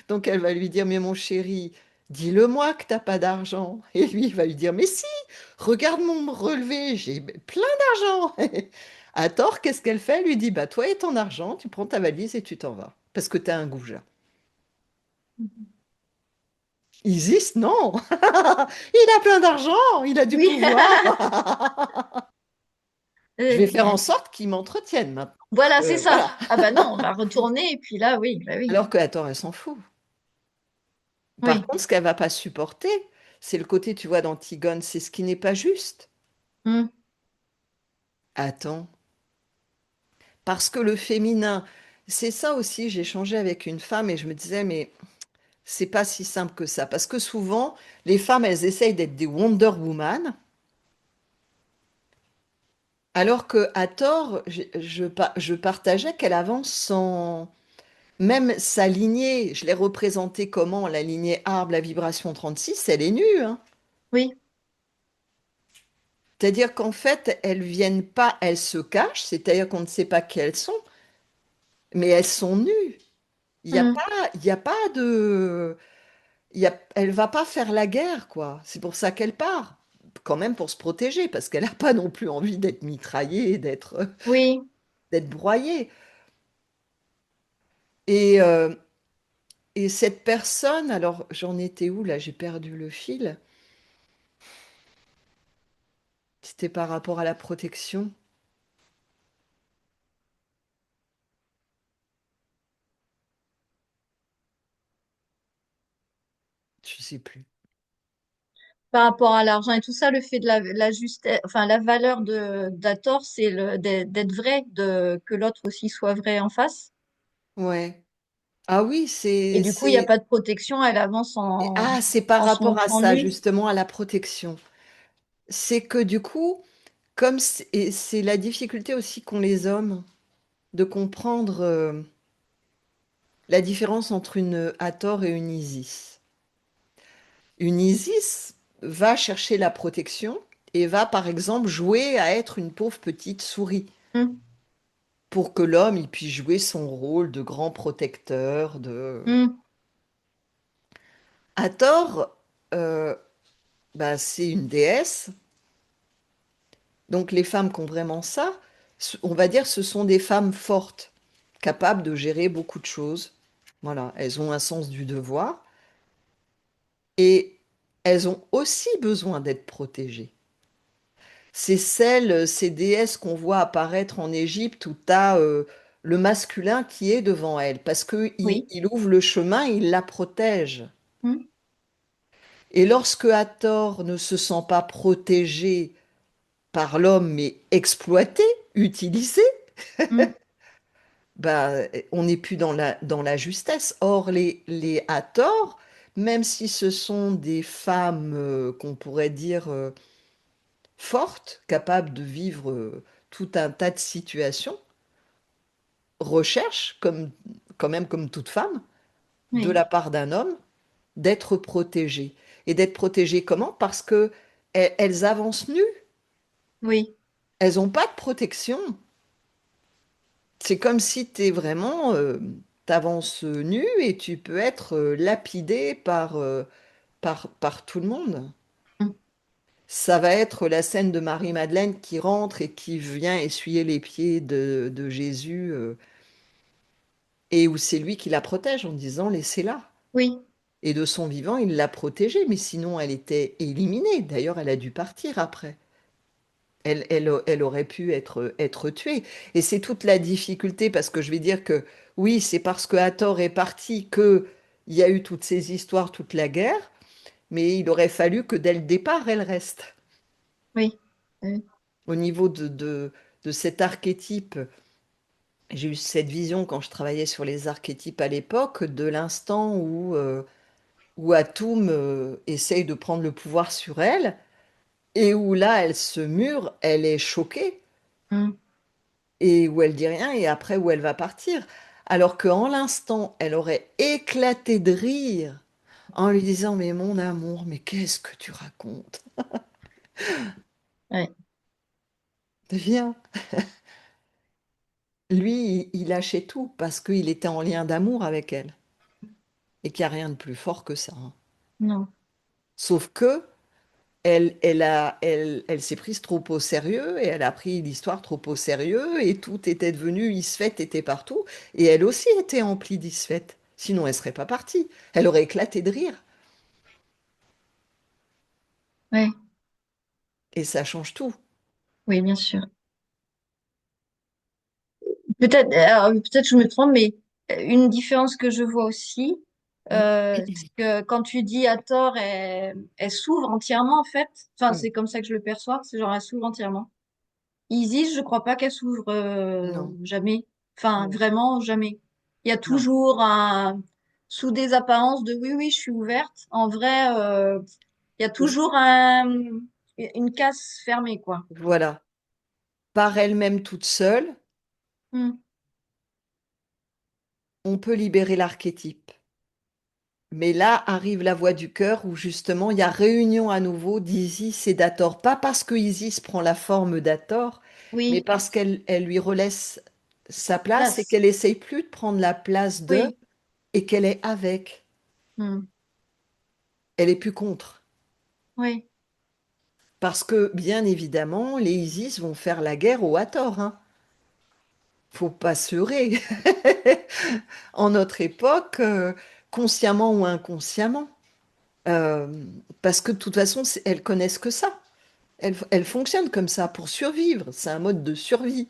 Donc elle va lui dire, mais mon chéri, dis-le-moi que t'as pas d'argent. Et lui, il va lui dire, mais si, regarde mon relevé, j'ai plein d'argent. Hathor, qu'est-ce qu'elle fait? Elle lui dit, bah toi et ton argent, tu prends ta valise et tu t'en vas, parce que t'as un goujat. Isis, non. Il a plein d'argent, il a du Oui. pouvoir. Je vais faire en Euh, sorte qu'il m'entretienne maintenant. Voilà, c'est ça. Voilà. Ah bah non, on va retourner et puis là, oui, bah oui. Alors que Hathor, elle s'en fout. Par Oui. contre, ce qu'elle va pas supporter, c'est le côté, tu vois, d'Antigone, c'est ce qui n'est pas juste. Hmm. Attends, parce que le féminin, c'est ça aussi, j'ai échangé avec une femme et je me disais, mais c'est pas si simple que ça. Parce que souvent, les femmes, elles essayent d'être des Wonder Woman, alors que à tort, je partageais qu'elle avance sans... Même sa lignée, je l'ai représentée comment? La lignée arbre, la vibration 36, elle est nue, hein. Oui. C'est-à-dire qu'en fait, elles viennent pas, elles se cachent, c'est-à-dire qu'on ne sait pas qui elles sont, mais elles sont nues. Hmm. Il y a pas de, elle va pas faire la guerre, quoi. C'est pour ça qu'elle part, quand même pour se protéger, parce qu'elle n'a pas non plus envie d'être mitraillée, Oui. d'être broyée. Et, euh, et cette personne, alors j'en étais où là? J'ai perdu le fil. C'était par rapport à la protection. Je sais plus. Par rapport à l'argent et tout ça, le fait de la justesse, enfin la valeur de d'Ator, c'est d'être vrai, de que l'autre aussi soit vrai en face. Ouais. Ah oui, Et du coup, il n'y a pas de protection, elle avance ah, c'est par en se rapport à montrant ça, nue. justement, à la protection. C'est que du coup, et c'est la difficulté aussi qu'ont les hommes de comprendre la différence entre une Hathor et une Isis. Une Isis va chercher la protection et va, par exemple, jouer à être une pauvre petite souris Hmm. pour que l'homme il puisse jouer son rôle de grand protecteur. Hmm. Hathor, euh, bah, c'est une déesse. Donc les femmes qui ont vraiment ça, on va dire, ce sont des femmes fortes, capables de gérer beaucoup de choses. Voilà, elles ont un sens du devoir et elles ont aussi besoin d'être protégées. C'est ces déesses qu'on voit apparaître en Égypte où tu as le masculin qui est devant elle, parce qu'il Oui. il ouvre le chemin, il la protège. Hmm. Et lorsque Hathor ne se sent pas protégé par l'homme, mais exploité, utilisé, Hmm. bah, on n'est plus dans la justesse. Or, les Hathor, même si ce sont des femmes qu'on pourrait dire fortes, capables de vivre tout un tas de situations, recherchent, quand même comme toute femme, de Oui. la part d'un homme, d'être protégée. Et d'être protégées comment? Parce que elles avancent nues. Oui. Elles n'ont pas de protection. C'est comme si tu es vraiment, t'avances nu et tu peux être lapidé par tout le monde. Mm. Ça va être la scène de Marie-Madeleine qui rentre et qui vient essuyer les pieds de Jésus, et où c'est lui qui la protège en disant laissez-la. Oui. Et de son vivant, il l'a protégée, mais sinon elle était éliminée. D'ailleurs, elle a dû partir après. Elle aurait pu être tuée. Et c'est toute la difficulté, parce que je vais dire que oui, c'est parce que Hathor est parti que il y a eu toutes ces histoires, toute la guerre, mais il aurait fallu que dès le départ, elle reste. Oui. Oui. Au niveau de cet archétype, j'ai eu cette vision quand je travaillais sur les archétypes à l'époque, de l'instant où Atum essaye de prendre le pouvoir sur elle, et où là, elle se mure, elle est choquée, Mm. et où elle dit rien, et après où elle va partir. Alors qu'en l'instant, elle aurait éclaté de rire en lui disant, mais mon amour, mais qu'est-ce que tu racontes? Ouais. Viens. Lui, il lâchait tout parce qu'il était en lien d'amour avec elle, et qu'il n'y a rien de plus fort que ça, hein. Non. Sauf que elle s'est prise trop au sérieux, et elle a pris l'histoire trop au sérieux, et tout était devenu Isfet était partout, et elle aussi était emplie d'Isfet. Sinon, elle serait pas partie. Elle aurait éclaté de rire, Ouais. et ça change tout. Oui, bien sûr. Peut-être, alors, peut-être je me trompe, mais une différence que je vois aussi, Mm. c'est que quand tu dis à tort, elle s'ouvre entièrement en fait. Enfin, Mm. c'est comme ça que je le perçois. C'est genre elle s'ouvre entièrement. Isis, je crois pas qu'elle s'ouvre Non, jamais. Enfin, non, vraiment jamais. Il y a non. toujours un sous des apparences de oui, oui, je suis ouverte. En vrai, il y a toujours une case fermée, quoi. Voilà. Par elle-même toute seule, Hmm. on peut libérer l'archétype. Mais là arrive la voix du cœur, où justement il y a réunion à nouveau d'Isis et d'Hathor. Pas parce que Isis prend la forme d'Hathor, mais Oui, parce qu'elle lui relaisse sa place, et place. qu'elle essaye plus de prendre la place de, Oui. et qu'elle est avec. Hmm. Elle est plus contre. Oui. Parce que, bien évidemment, les Isis vont faire la guerre au Hathor, hein. Faut pas se leurrer. En notre époque, consciemment ou inconsciemment. Euh, Parce que de toute façon, elles connaissent que ça. Elles fonctionnent comme ça pour survivre. C'est un mode de survie.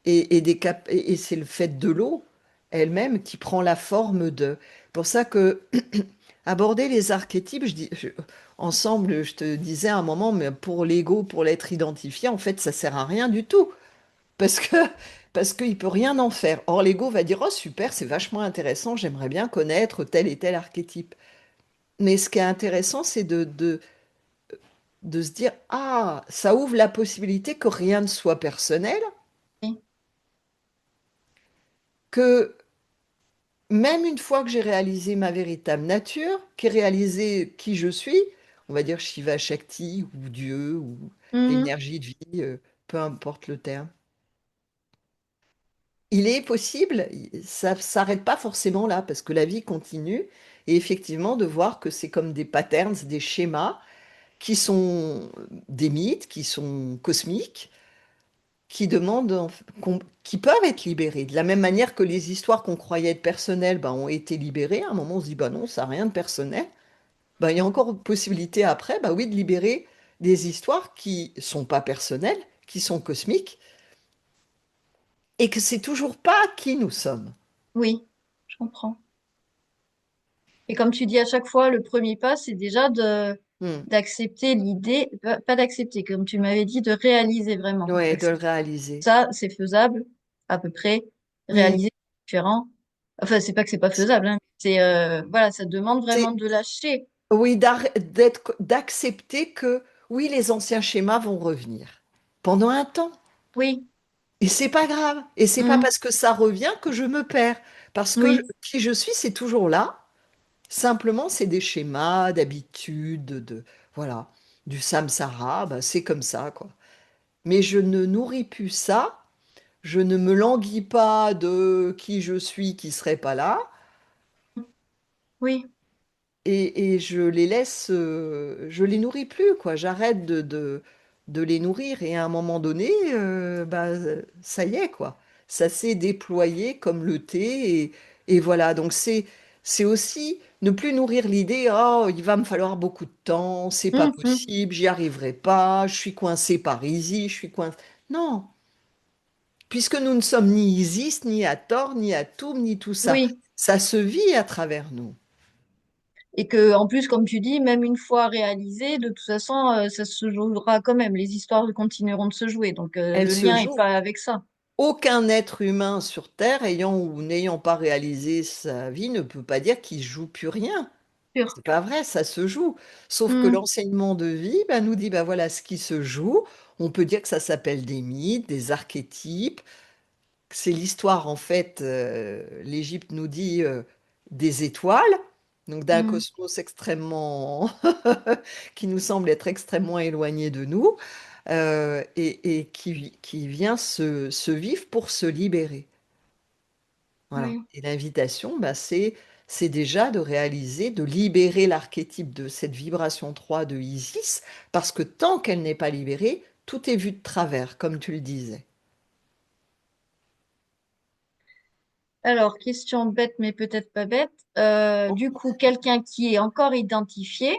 Et c'est le fait de l'eau elle-même qui prend la forme de. Pour ça que aborder les archétypes, ensemble, je te disais à un moment, mais pour l'ego, pour l'être identifié, en fait, ça sert à rien du tout. Parce que parce qu'il peut rien en faire. Or, l'ego va dire, oh super, c'est vachement intéressant, j'aimerais bien connaître tel et tel archétype. Mais ce qui est intéressant, c'est de se dire, ah, ça ouvre la possibilité que rien ne soit personnel, Oui. que même une fois que j'ai réalisé ma véritable nature, qu'ai réalisé qui je suis, on va dire Shiva Shakti ou Dieu ou Mhm. l'énergie de vie, peu importe le terme, il est possible, ça ne s'arrête pas forcément là, parce que la vie continue, et effectivement de voir que c'est comme des patterns, des schémas qui sont des mythes, qui sont cosmiques, qui demandent, qui peuvent être libérés. De la même manière que les histoires qu'on croyait être personnelles, ben, ont été libérées. À un moment, on se dit, bah non, ça n'a rien de personnel. Ben, il y a encore une possibilité après, bah oui, de libérer des histoires qui sont pas personnelles, qui sont cosmiques, et que c'est toujours pas qui nous sommes. Oui, je comprends. Et comme tu dis à chaque fois, le premier pas, c'est déjà de Hmm. d'accepter l'idée, pas d'accepter, comme tu m'avais dit, de réaliser vraiment. Ouais, de le D'accepter réaliser. ça, c'est faisable, à peu près. Oui, Réaliser, c'est différent. Enfin, c'est pas que c'est pas faisable, hein. C'est voilà, ça demande vraiment c'est de lâcher. oui, d'accepter que oui, les anciens schémas vont revenir pendant un temps. Oui, Et c'est pas grave. Et c'est pas mm, parce que ça revient que je me perds. Parce que oui, qui je suis, c'est toujours là. Simplement, c'est des schémas d'habitude, voilà, du samsara, bah, c'est comme ça, quoi. Mais je ne nourris plus ça, je ne me languis pas de qui je suis qui serait pas là, Oui, et je les laisse, je les nourris plus, quoi. J'arrête de les nourrir, et à un moment donné, bah, ça y est, quoi. Ça s'est déployé comme le thé, et voilà. Donc c'est aussi ne plus nourrir l'idée, oh, il va me falloir beaucoup de temps, c'est pas mhm, possible, j'y arriverai pas, je suis coincé par Isis, je suis coincé. Non, puisque nous ne sommes ni Isis, ni Hathor, ni Atum, ni tout ça. oui. Ça se vit à travers nous. Et que, en plus, comme tu dis, même une fois réalisé, de toute façon, ça se jouera quand même. Les histoires continueront de se jouer. Donc, Elle le se lien est joue. pas avec ça. Aucun être humain sur Terre, ayant ou n'ayant pas réalisé sa vie, ne peut pas dire qu'il joue plus rien. Sûr. C'est pas vrai, ça se joue. Sauf que Hmm, l'enseignement de vie, bah, nous dit, bah, voilà ce qui se joue. On peut dire que ça s'appelle des mythes, des archétypes. C'est l'histoire, en fait, l'Égypte nous dit des étoiles, donc d'un hmm, cosmos extrêmement, qui nous semble être extrêmement éloigné de nous, et qui vient se vivre pour se libérer. Voilà. oui. Et l'invitation, bah, c'est déjà de réaliser, de libérer l'archétype de cette vibration 3 de Isis, parce que tant qu'elle n'est pas libérée, tout est vu de travers, comme tu le disais. Alors, question bête, mais peut-être pas bête. Du coup, quelqu'un qui est encore identifié,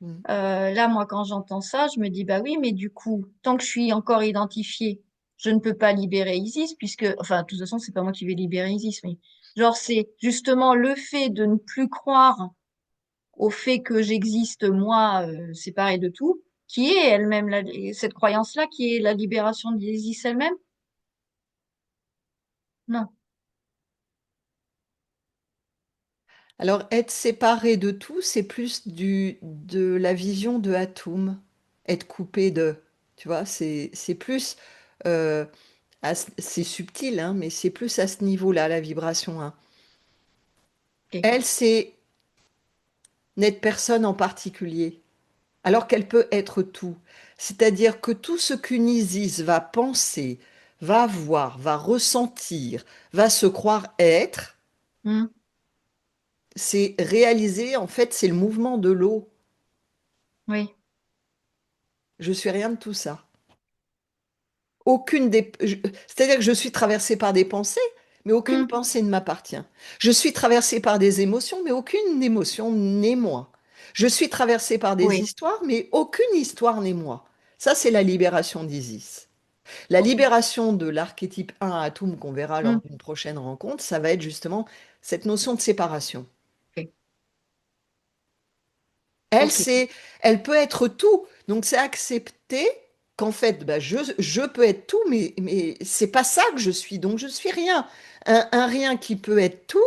Mm. là, moi, quand j'entends ça, je me dis, bah oui, mais du coup, tant que je suis encore identifié, je ne peux pas libérer Isis, puisque, enfin, de toute façon, c'est pas moi qui vais libérer Isis, mais genre, c'est justement le fait de ne plus croire au fait que j'existe, moi, séparée de tout, qui est elle-même, cette croyance-là, qui est la libération d'Isis elle-même? Non. Alors, être séparé de tout, c'est plus de la vision de Atum, être coupé de, tu vois, c'est plus, euh, c'est subtil, hein, mais c'est plus à ce niveau-là, la vibration 1. Ok. Elle, c'est n'être personne en particulier, alors qu'elle peut être tout. C'est-à-dire que tout ce qu'une Isis va penser, va voir, va ressentir, va se croire être, Hmm, c'est réalisé, en fait, c'est le mouvement de l'eau. oui. Je suis rien de tout ça. Aucune des... C'est-à-dire que je suis traversée par des pensées, mais aucune Hmm, pensée ne m'appartient. Je suis traversée par des émotions, mais aucune émotion n'est moi. Je suis traversée par des oui. histoires, mais aucune histoire n'est moi. Ça, c'est la libération d'Isis. La Ok. libération de l'archétype 1 à Atum qu'on verra lors Hmm, d'une prochaine rencontre, ça va être justement cette notion de séparation. ok. Elle, Ok. c'est, elle peut être tout. Donc, c'est accepter qu'en fait, bah, je peux être tout, mais c'est pas ça que je suis. Donc, je suis rien. Un rien qui peut être tout,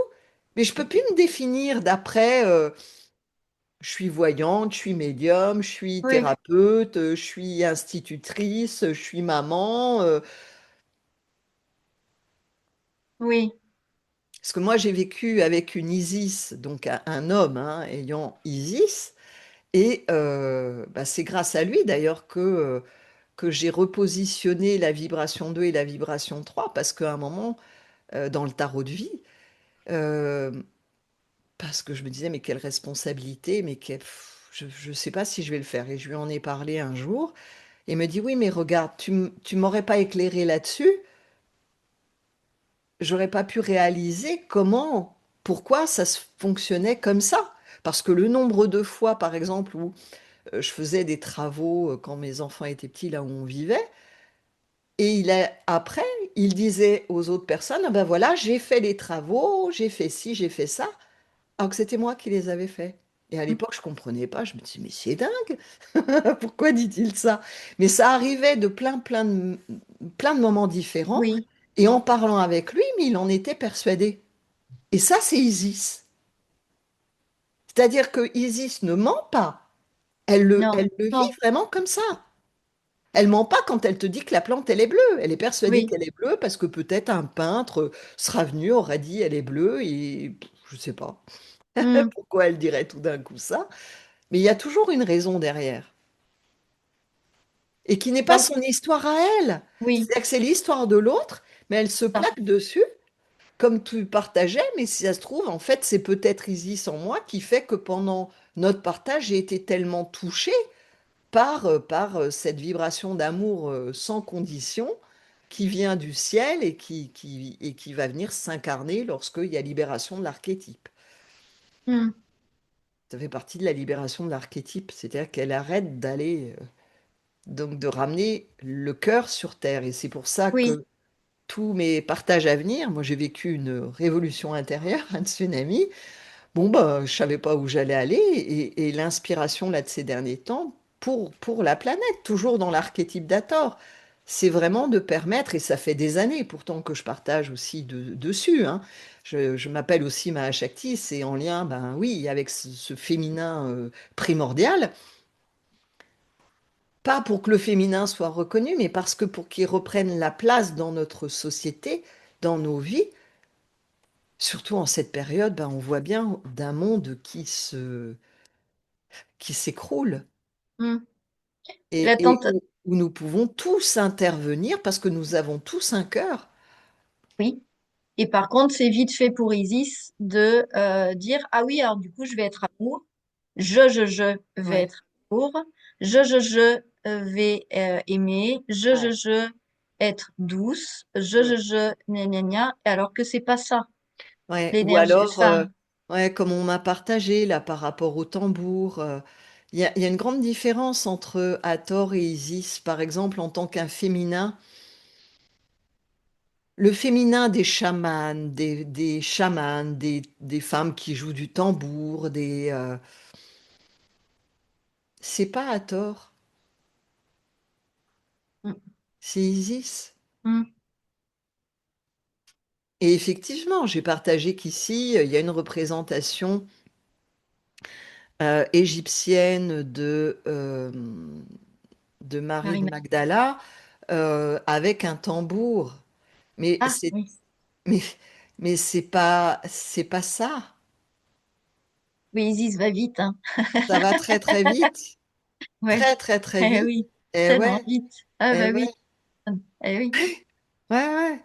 mais je peux plus me définir d'après. Je suis voyante, je suis médium, je suis Oui. thérapeute, je suis institutrice, je suis maman. Oui. Parce que moi, j'ai vécu avec une Isis, donc un homme hein, ayant Isis. Et bah, c'est grâce à lui d'ailleurs que j'ai repositionné la vibration 2 et la vibration 3 parce qu'à un moment, dans le tarot de vie, euh, parce que je me disais, mais quelle responsabilité, je ne sais pas si je vais le faire. Et je lui en ai parlé un jour, et il me dit, oui, mais regarde, tu m'aurais pas éclairé là-dessus, j'aurais pas pu réaliser comment, pourquoi ça se fonctionnait comme ça. Parce que le nombre de fois, par exemple, où je faisais des travaux quand mes enfants étaient petits, là où on vivait, et après, il disait aux autres personnes, ah ben voilà, j'ai fait les travaux, j'ai fait ci, j'ai fait ça, alors que c'était moi qui les avais faits. Et à Hmm, l'époque, je comprenais pas, je me disais, mais c'est dingue, pourquoi dit-il ça? Mais ça arrivait de plein de moments différents, oui. et en parlant avec lui, mais il en était persuadé. Et ça, c'est Isis. C'est-à-dire que Isis ne ment pas, Non. elle le vit Non. vraiment comme ça. Elle ment pas quand elle te dit que la plante, elle est bleue. Elle est persuadée Oui. qu'elle est bleue parce que peut-être un peintre sera venu, aura dit elle est bleue et je sais pas. mm. Pourquoi elle dirait tout d'un coup ça? Mais il y a toujours une raison derrière. Et qui n'est pas Donc, son histoire à elle. oui, C'est-à-dire que c'est l'histoire de l'autre, mais elle se ça. plaque dessus, comme tu partageais, mais si ça se trouve, en fait, c'est peut-être Isis en moi qui fait que pendant notre partage, j'ai été tellement touchée par cette vibration d'amour sans condition qui vient du ciel et qui va venir s'incarner lorsqu'il y a libération de l'archétype. Mm. Ça fait partie de la libération de l'archétype, c'est-à-dire qu'elle arrête d'aller, donc de ramener le cœur sur terre. Et c'est pour ça Oui. que tous mes partages à venir, moi j'ai vécu une révolution intérieure, un tsunami. Bon, bah, je savais pas où j'allais aller et l'inspiration là de ces derniers temps pour la planète, toujours dans l'archétype d'Hathor, c'est vraiment de permettre, et ça fait des années pourtant que je partage aussi dessus, hein. Je m'appelle aussi Maha Shakti, c'est en lien, ben oui, avec ce féminin primordial, pas pour que le féminin soit reconnu, mais parce que pour qu'il reprenne la place dans notre société, dans nos vies, surtout en cette période, ben, on voit bien d'un monde qui s'écroule Mm. La et tente, où nous pouvons tous intervenir parce que nous avons tous un cœur. oui. Et par contre, c'est vite fait pour Isis de dire, ah oui, alors du coup, je vais être amour. Je vais Ouais, être amour. Je vais aimer. ouais, Je être douce. mm, Gna gna gna. Alors que c'est pas ça, ouais. Ou l'énergie. alors, Enfin, ouais, comme on m'a partagé là par rapport au tambour, il y a une grande différence entre Hathor et Isis, par exemple, en tant qu'un féminin. Le féminin des chamans, des chamanes, des femmes qui jouent du tambour, c'est pas Hathor, mm, c'est Isis. mm, Et effectivement, j'ai partagé qu'ici, il y a une représentation égyptienne de Marie de Marie. Magdala avec un tambour. Mais Ah, c'est oui. mais, mais c'est pas ça. Oui, Isis va vite, hein. Ça va très très vite, Ouais. très très très Eh vite. oui. Et Tellement ouais, vite. Ah et bah ouais, oui. Eh oui. ouais, ouais.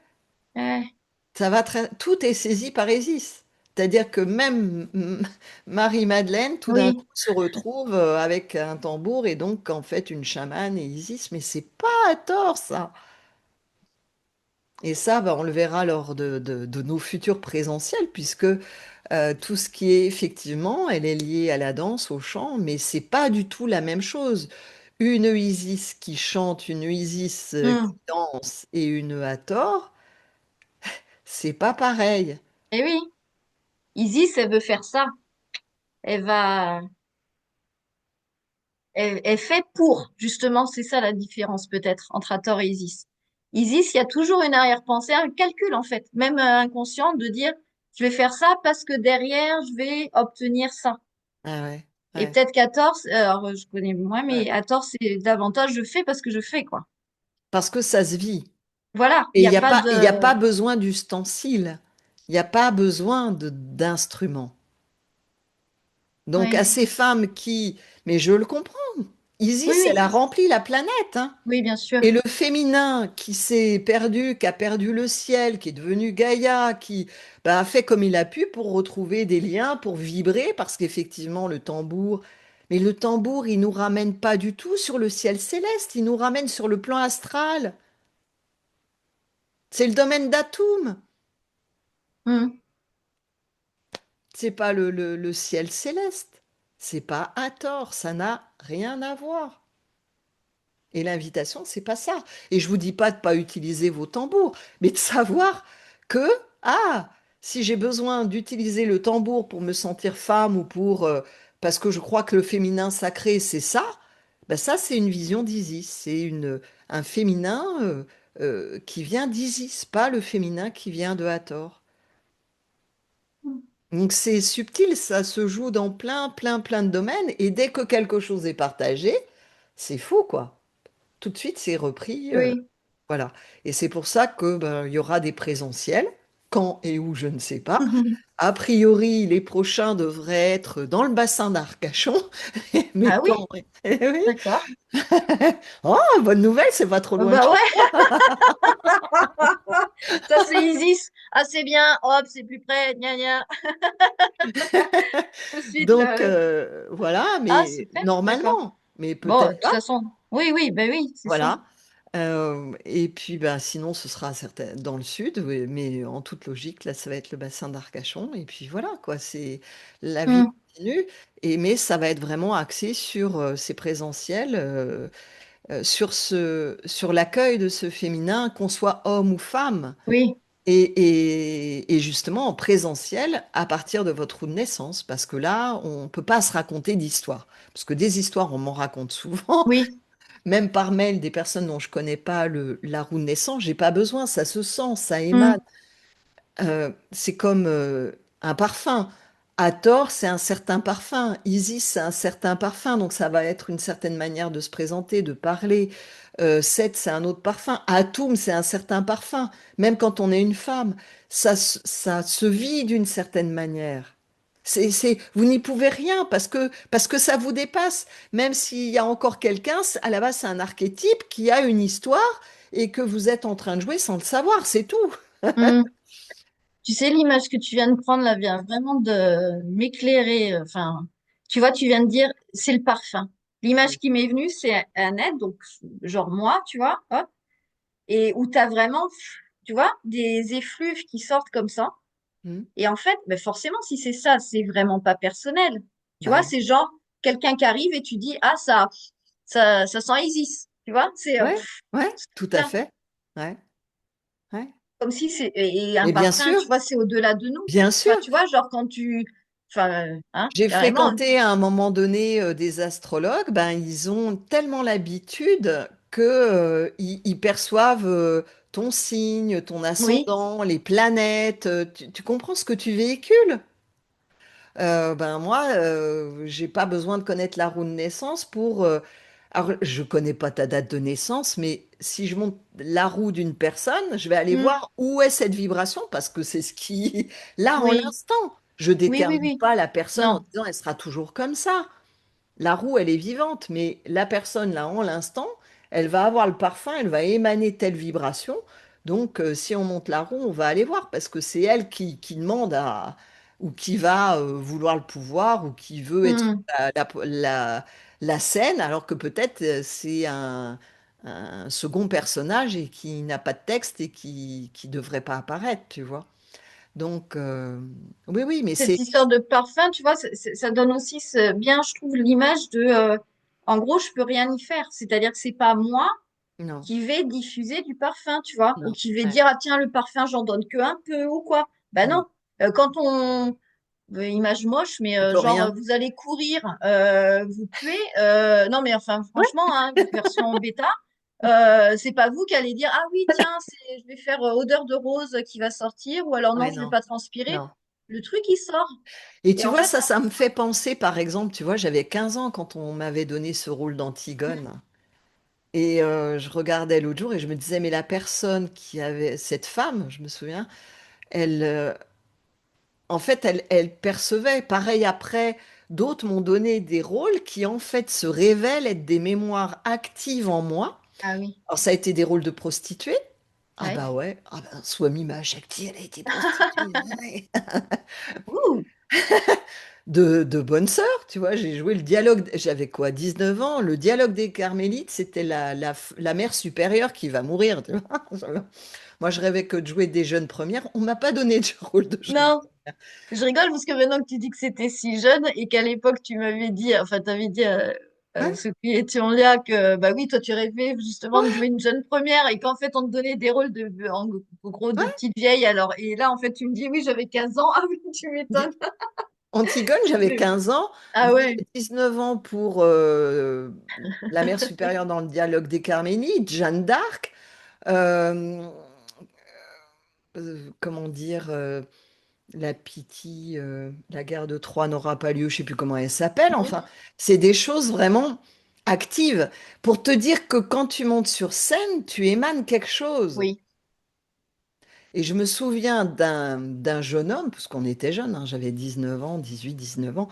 Ouais. Ça va très, tout est saisi par Isis. C'est-à-dire que même Marie-Madeleine, tout d'un coup, Oui. se retrouve avec un tambour et donc en fait une chamane et Isis, mais c'est pas à tort ça. Et ça, bah, on le verra lors de nos futurs présentiels, puisque tout ce qui est effectivement, elle est liée à la danse, au chant, mais c'est pas du tout la même chose. Une Isis qui chante, une Isis qui Mm. danse et une Hathor, c'est pas pareil. Eh oui. Isis, elle veut faire ça. Elle va, elle fait pour. Justement, c'est ça la différence peut-être entre Hathor et Isis. Isis, il y a toujours une arrière-pensée, un calcul en fait, même inconscient de dire, je vais faire ça parce que derrière, je vais obtenir ça. Ah ouais, Et ouais, peut-être qu'Hathor, alors je connais moins, ouais. mais Hathor, c'est davantage je fais parce que je fais, quoi. Parce que ça se vit. Voilà, il Et n'y a pas il y a de... pas besoin d'ustensiles. Il n'y a pas besoin d'instruments. Donc à Oui, ces femmes qui, mais je le comprends, oui, Isis, elle oui, a rempli la planète, hein. oui, bien sûr. Et le féminin qui s'est perdu, qui a perdu le ciel, qui est devenu Gaïa, qui bah, a fait comme il a pu pour retrouver des liens, pour vibrer, parce qu'effectivement le tambour, mais le tambour, il nous ramène pas du tout sur le ciel céleste, il nous ramène sur le plan astral. C'est le domaine d'Atoum. Mm. C'est pas le ciel céleste. C'est pas Hathor, ça n'a rien à voir. Et l'invitation, c'est pas ça. Et je vous dis pas de pas utiliser vos tambours, mais de savoir que, ah, si j'ai besoin d'utiliser le tambour pour me sentir femme ou pour, parce que je crois que le féminin sacré, c'est ça, ben ça, c'est une vision d'Isis. C'est un féminin qui vient d'Isis, pas le féminin qui vient de Hathor. Donc c'est subtil, ça se joue dans plein de domaines, et dès que quelque chose est partagé, c'est fou, quoi. Tout de suite, c'est repris. Oui. Voilà. Et c'est pour ça que ben, il y aura des présentiels. quand et où, je ne sais pas. A priori, les prochains devraient être dans le bassin d'Arcachon, mais Ah oui, quand? Eh oui. d'accord. Oh, bonne nouvelle, c'est pas trop loin de Bah chez ouais, ça c'est Isis. Ah c'est bien, hop, c'est plus près, gna gna. Tout de suite, Donc voilà, Ah mais super, d'accord. normalement, mais Bon, de peut-être toute pas. façon, oui, oui, ben oui, c'est ça. Voilà. Et puis bah, sinon, ce sera dans le sud, oui, mais en toute logique, là, ça va être le bassin d'Arcachon. Et puis voilà, quoi, c'est la vie Hmm, continue. Et, mais ça va être vraiment axé sur ces présentiels, sur l'accueil de ce féminin, qu'on soit homme ou femme. oui, Et justement en présentiel à partir de votre roue de naissance, parce que là, on ne peut pas se raconter d'histoires. Parce que des histoires, on m'en raconte souvent, oui, même par mail, des personnes dont je connais pas la roue de naissance, j'ai pas besoin, ça se sent, ça émane. hmm, C'est comme un parfum. Hathor, c'est un certain parfum. Isis, c'est un certain parfum. Donc, ça va être une certaine manière de se présenter, de parler. Seth, c'est un autre parfum. Atum, c'est un certain parfum. Même quand on est une femme, ça se vit d'une certaine manière. Vous n'y pouvez rien parce que ça vous dépasse. Même s'il y a encore quelqu'un, à la base, c'est un archétype qui a une histoire et que vous êtes en train de jouer sans le savoir. C'est tout. hmm. Tu sais, l'image que tu viens de prendre là vient vraiment de m'éclairer. Enfin, tu vois, tu viens de dire, c'est le parfum. L'image qui m'est venue, c'est un être, donc genre moi, tu vois, hop, et où tu as vraiment, tu vois, des effluves qui sortent comme ça. Hmm. Et en fait, ben forcément, si c'est ça, c'est vraiment pas personnel. Tu vois, Bah, c'est genre quelqu'un qui arrive et tu dis, ah, ça sent Isis. Tu vois, c'est ouais, ouais, tout à bien. fait. Ouais, ouais. Comme si c'est, et un Mais parfum, tu vois, c'est au-delà de nous. bien sûr, Enfin, tu vois, genre quand tu, enfin, hein, j'ai carrément. fréquenté à un moment donné des astrologues, ben, ils ont tellement l'habitude que, ils perçoivent ton signe, ton Oui. ascendant, les planètes. Tu comprends ce que tu véhicules? Ben moi, j'ai pas besoin de connaître la roue de naissance pour. Alors, je connais pas ta date de naissance, mais si je monte la roue d'une personne, je vais aller Hmm. voir où est cette vibration parce que c'est ce qui, là, en Oui. l'instant, je Oui, oui, détermine oui. pas la personne en Non. disant elle sera toujours comme ça. La roue, elle est vivante, mais la personne, là, en l'instant, elle va avoir le parfum, elle va émaner telle vibration. Donc, si on monte la roue, on va aller voir, parce que c'est elle qui demande à, ou qui va vouloir le pouvoir, ou qui veut être Hmm. la scène, alors que peut-être c'est un second personnage et qui n'a pas de texte et qui devrait pas apparaître, tu vois. Donc, oui, oui, mais Cette c'est... histoire de parfum, tu vois, ça donne aussi bien, je trouve, l'image de, en gros, je peux rien y faire. C'est-à-dire que c'est pas moi Non, qui vais diffuser du parfum, tu vois, ou non, qui vais ouais, dire, ah tiens, le parfum, j'en donne que un peu, ou quoi. Ben non, non. Quand on, image moche, mais tu peux genre, rien. vous allez courir, vous puez, non, mais enfin, franchement, hein, version bêta, c'est pas vous qui allez dire, ah oui, tiens, je vais faire odeur de rose qui va sortir, ou alors non, Ouais, je vais non, pas transpirer. non. Le truc, il sort. Et Et tu en vois, fait, ça me fait penser, par exemple, tu vois, j'avais 15 ans quand on m'avait donné ce rôle d'Antigone. Et je regardais l'autre jour et je me disais, mais la personne qui avait, cette femme, je me souviens, elle, en fait, elle percevait. Pareil après, d'autres m'ont donné des rôles qui, en fait, se révèlent être des mémoires actives en moi. ah oui, Alors, ça a été des rôles de prostituée. Ah ouais. bah ouais, ah bah, Swami Mahachakti, elle a été prostituée. Ouais. Ouh, De bonne sœur, tu vois, j'ai joué le dialogue, j'avais quoi, 19 ans, le dialogue des Carmélites, c'était la mère supérieure qui va mourir, tu vois. Moi, je rêvais que de jouer des jeunes premières, on m'a pas donné de rôle de jeune non, première. je rigole parce que maintenant que tu dis que c'était si jeune et qu'à l'époque tu m'avais dit, enfin t'avais dit Ouais, ceux qui étions là que bah oui toi tu rêvais justement de jouer une jeune première et qu'en fait on te donnait des rôles en gros de ouais. petite vieille alors et là en fait tu me dis oui j'avais 15 ans ah oui tu Di- m'étonnes. Antigone, j'avais Mais- 15 ans, ah ouais 19 ans pour la mère supérieure dans le dialogue des Carmélites, Jeanne d'Arc, euh, comment dire, la Pythie, la guerre de Troie n'aura pas lieu, je sais plus comment elle s'appelle. oui Enfin, c'est des choses vraiment actives pour te dire que quand tu montes sur scène, tu émanes quelque chose. oui Et je me souviens d'un jeune homme, parce qu'on était jeunes, hein, j'avais 19 ans, 18, 19 ans.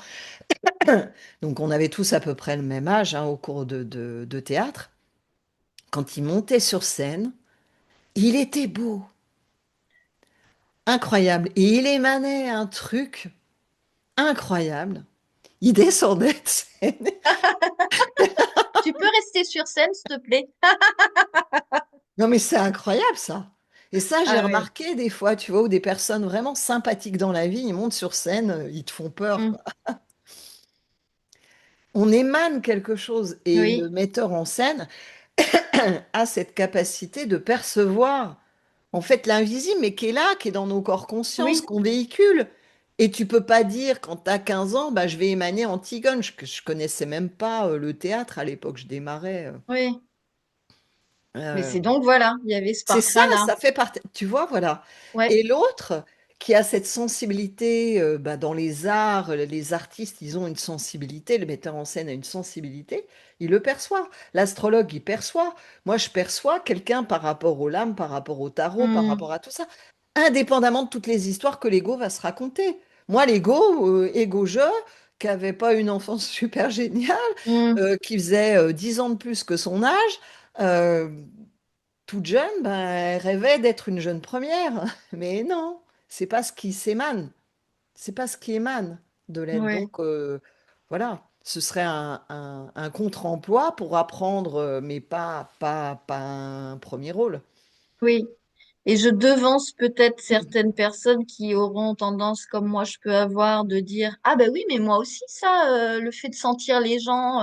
Donc on avait tous à peu près le même âge hein, au cours de théâtre. Quand il montait sur scène, il était beau, incroyable. Et il émanait un truc incroyable. Il descendait de scène. Tu peux rester sur scène, s'il te plaît? Non mais c'est incroyable ça. Et ça, j'ai Ah oui. remarqué des fois, tu vois, où des personnes vraiment sympathiques dans la vie, ils montent sur scène, ils te font peur, Mm. quoi. On émane quelque chose et le Oui, metteur en scène a cette capacité de percevoir en fait l'invisible, mais qui est là, qui est dans nos corps conscients, oui, qu'on véhicule. Et tu peux pas dire quand tu as 15 ans, bah, je vais émaner Antigone. Je connaissais même pas le théâtre à l'époque, je démarrais. oui. Mais Euh, c'est donc voilà, il y avait ce c'est ça, parfum-là. ça fait partie. Tu vois, voilà. Ouais. Et l'autre, qui a cette sensibilité bah, dans les arts, les artistes, ils ont une sensibilité, le metteur en scène a une sensibilité, il le perçoit. L'astrologue, il perçoit. Moi, je perçois quelqu'un par rapport aux lames, par rapport au tarot, par Mm, rapport à tout ça, indépendamment de toutes les histoires que l'ego va se raconter. Moi, l'ego, ego-je, qui n'avait pas une enfance super géniale, mm, qui faisait 10 ans de plus que son âge, euh, toute jeune, ben, elle rêvait d'être une jeune première. Mais non, c'est pas ce qui s'émane. C'est pas ce qui émane de l'être. ouais. Donc, voilà, ce serait un contre-emploi pour apprendre, mais pas un premier rôle. Oui. Et je devance peut-être certaines personnes qui auront tendance, comme moi je peux avoir, de dire, ah ben oui, mais moi aussi ça, le fait de sentir les gens,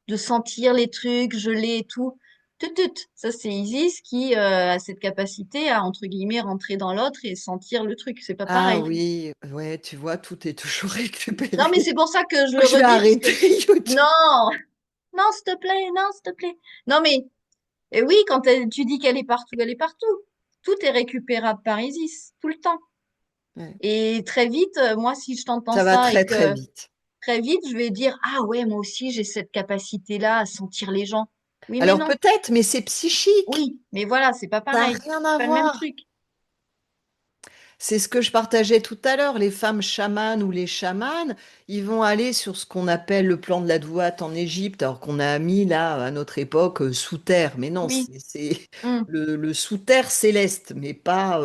de sentir les trucs, je l'ai et tout. Tut. Ça c'est Isis qui a cette capacité à, entre guillemets, rentrer dans l'autre et sentir le truc. C'est pas Ah pareil. oui, ouais, tu vois, tout est toujours Non, mais récupéré. c'est pour ça que je Moi, le je vais redis, parce arrêter que YouTube. non, non, s'il te plaît, non, s'il te plaît. Non, mais et oui, quand tu dis qu'elle est partout, elle est partout. Tout est récupérable par Isis, tout le temps. Ouais, Et très vite, moi, si je t'entends ça va ça et très très que vite. très vite, je vais dire, ah ouais, moi aussi, j'ai cette capacité-là à sentir les gens. Oui, mais Alors non. peut-être, mais c'est psychique. Oui, mais voilà, c'est pas Ça n'a pareil. rien C'est à pas le même voir. truc. C'est ce que je partageais tout à l'heure. Les femmes chamanes ou les chamans, ils vont aller sur ce qu'on appelle le plan de la Douate en Égypte, alors qu'on a mis là, à notre époque, sous terre. Mais non, Oui. c'est Hum, le sous terre céleste, mais pas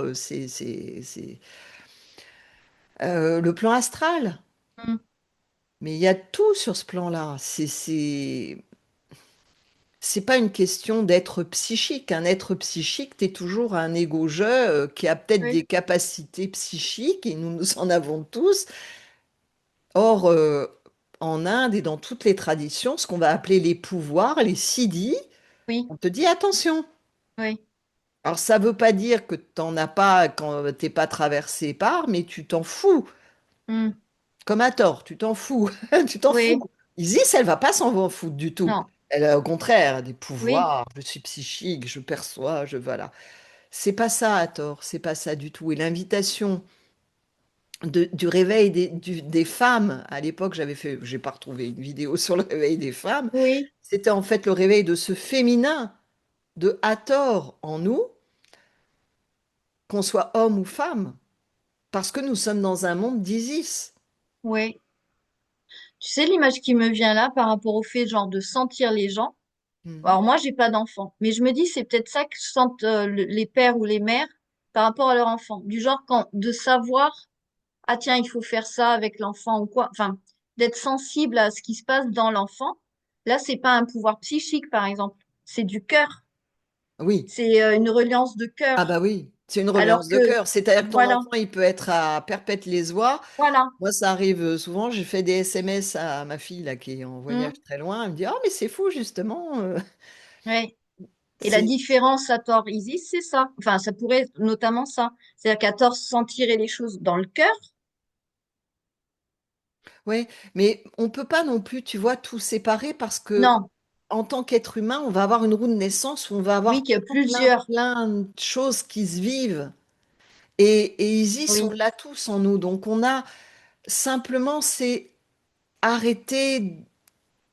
le plan astral. hum. Mais il y a tout sur ce plan-là. C'est pas une question d'être psychique. Un être psychique, t'es toujours un égo-je qui a peut-être Oui, des capacités psychiques, et nous en avons tous. Or, en Inde et dans toutes les traditions, ce qu'on va appeler les pouvoirs, les siddhis, oui, on te dit attention. oui. Alors, ça veut pas dire que t'en as pas quand t'es pas traversé par, mais tu t'en fous. Hum, Comme à tort, tu t'en fous. Tu t'en fous. oui. Isis, elle va pas s'en foutre du tout. Non. Elle a au contraire des Oui, pouvoirs. Je suis psychique, je perçois, voilà. C'est pas ça à tort, c'est pas ça du tout. Et l'invitation du réveil des femmes, à l'époque, j'ai pas retrouvé une vidéo sur le réveil des femmes, oui, c'était en fait le réveil de ce féminin de Hathor en nous, qu'on soit homme ou femme, parce que nous sommes dans un monde d'Isis. oui. Tu sais, l'image qui me vient là par rapport au fait, genre, de sentir les gens. Mhm. Alors moi, j'ai pas d'enfant, mais je me dis c'est peut-être ça que sentent les pères ou les mères par rapport à leur enfant. Du genre quand de savoir ah tiens il faut faire ça avec l'enfant ou quoi. Enfin d'être sensible à ce qui se passe dans l'enfant. Là c'est pas un pouvoir psychique par exemple, c'est du cœur, Oui, c'est une reliance de ah cœur. bah oui, c'est une Alors reliance de que cœur. C'est-à-dire que ton voilà, enfant, il peut être à Perpète-les-Oies. voilà. Moi, ça arrive souvent. J'ai fait des SMS à ma fille là, qui est en voyage Hmm, très loin. Elle me dit, oh, mais c'est fou, justement. ouais. Et la C'est différence à tort Isis, c'est ça. Enfin, ça pourrait être notamment ça. C'est-à-dire qu'à tort sentir les choses dans le cœur. Ouais, mais on peut pas non plus, tu vois, tout séparer parce que Non, en tant qu'être humain, on va avoir une roue de naissance où on va oui, avoir qu'il y a plein, plusieurs. plein de choses qui se vivent. Et Isis, on Oui, l'a tous en nous. Donc on a simplement, c'est arrêter,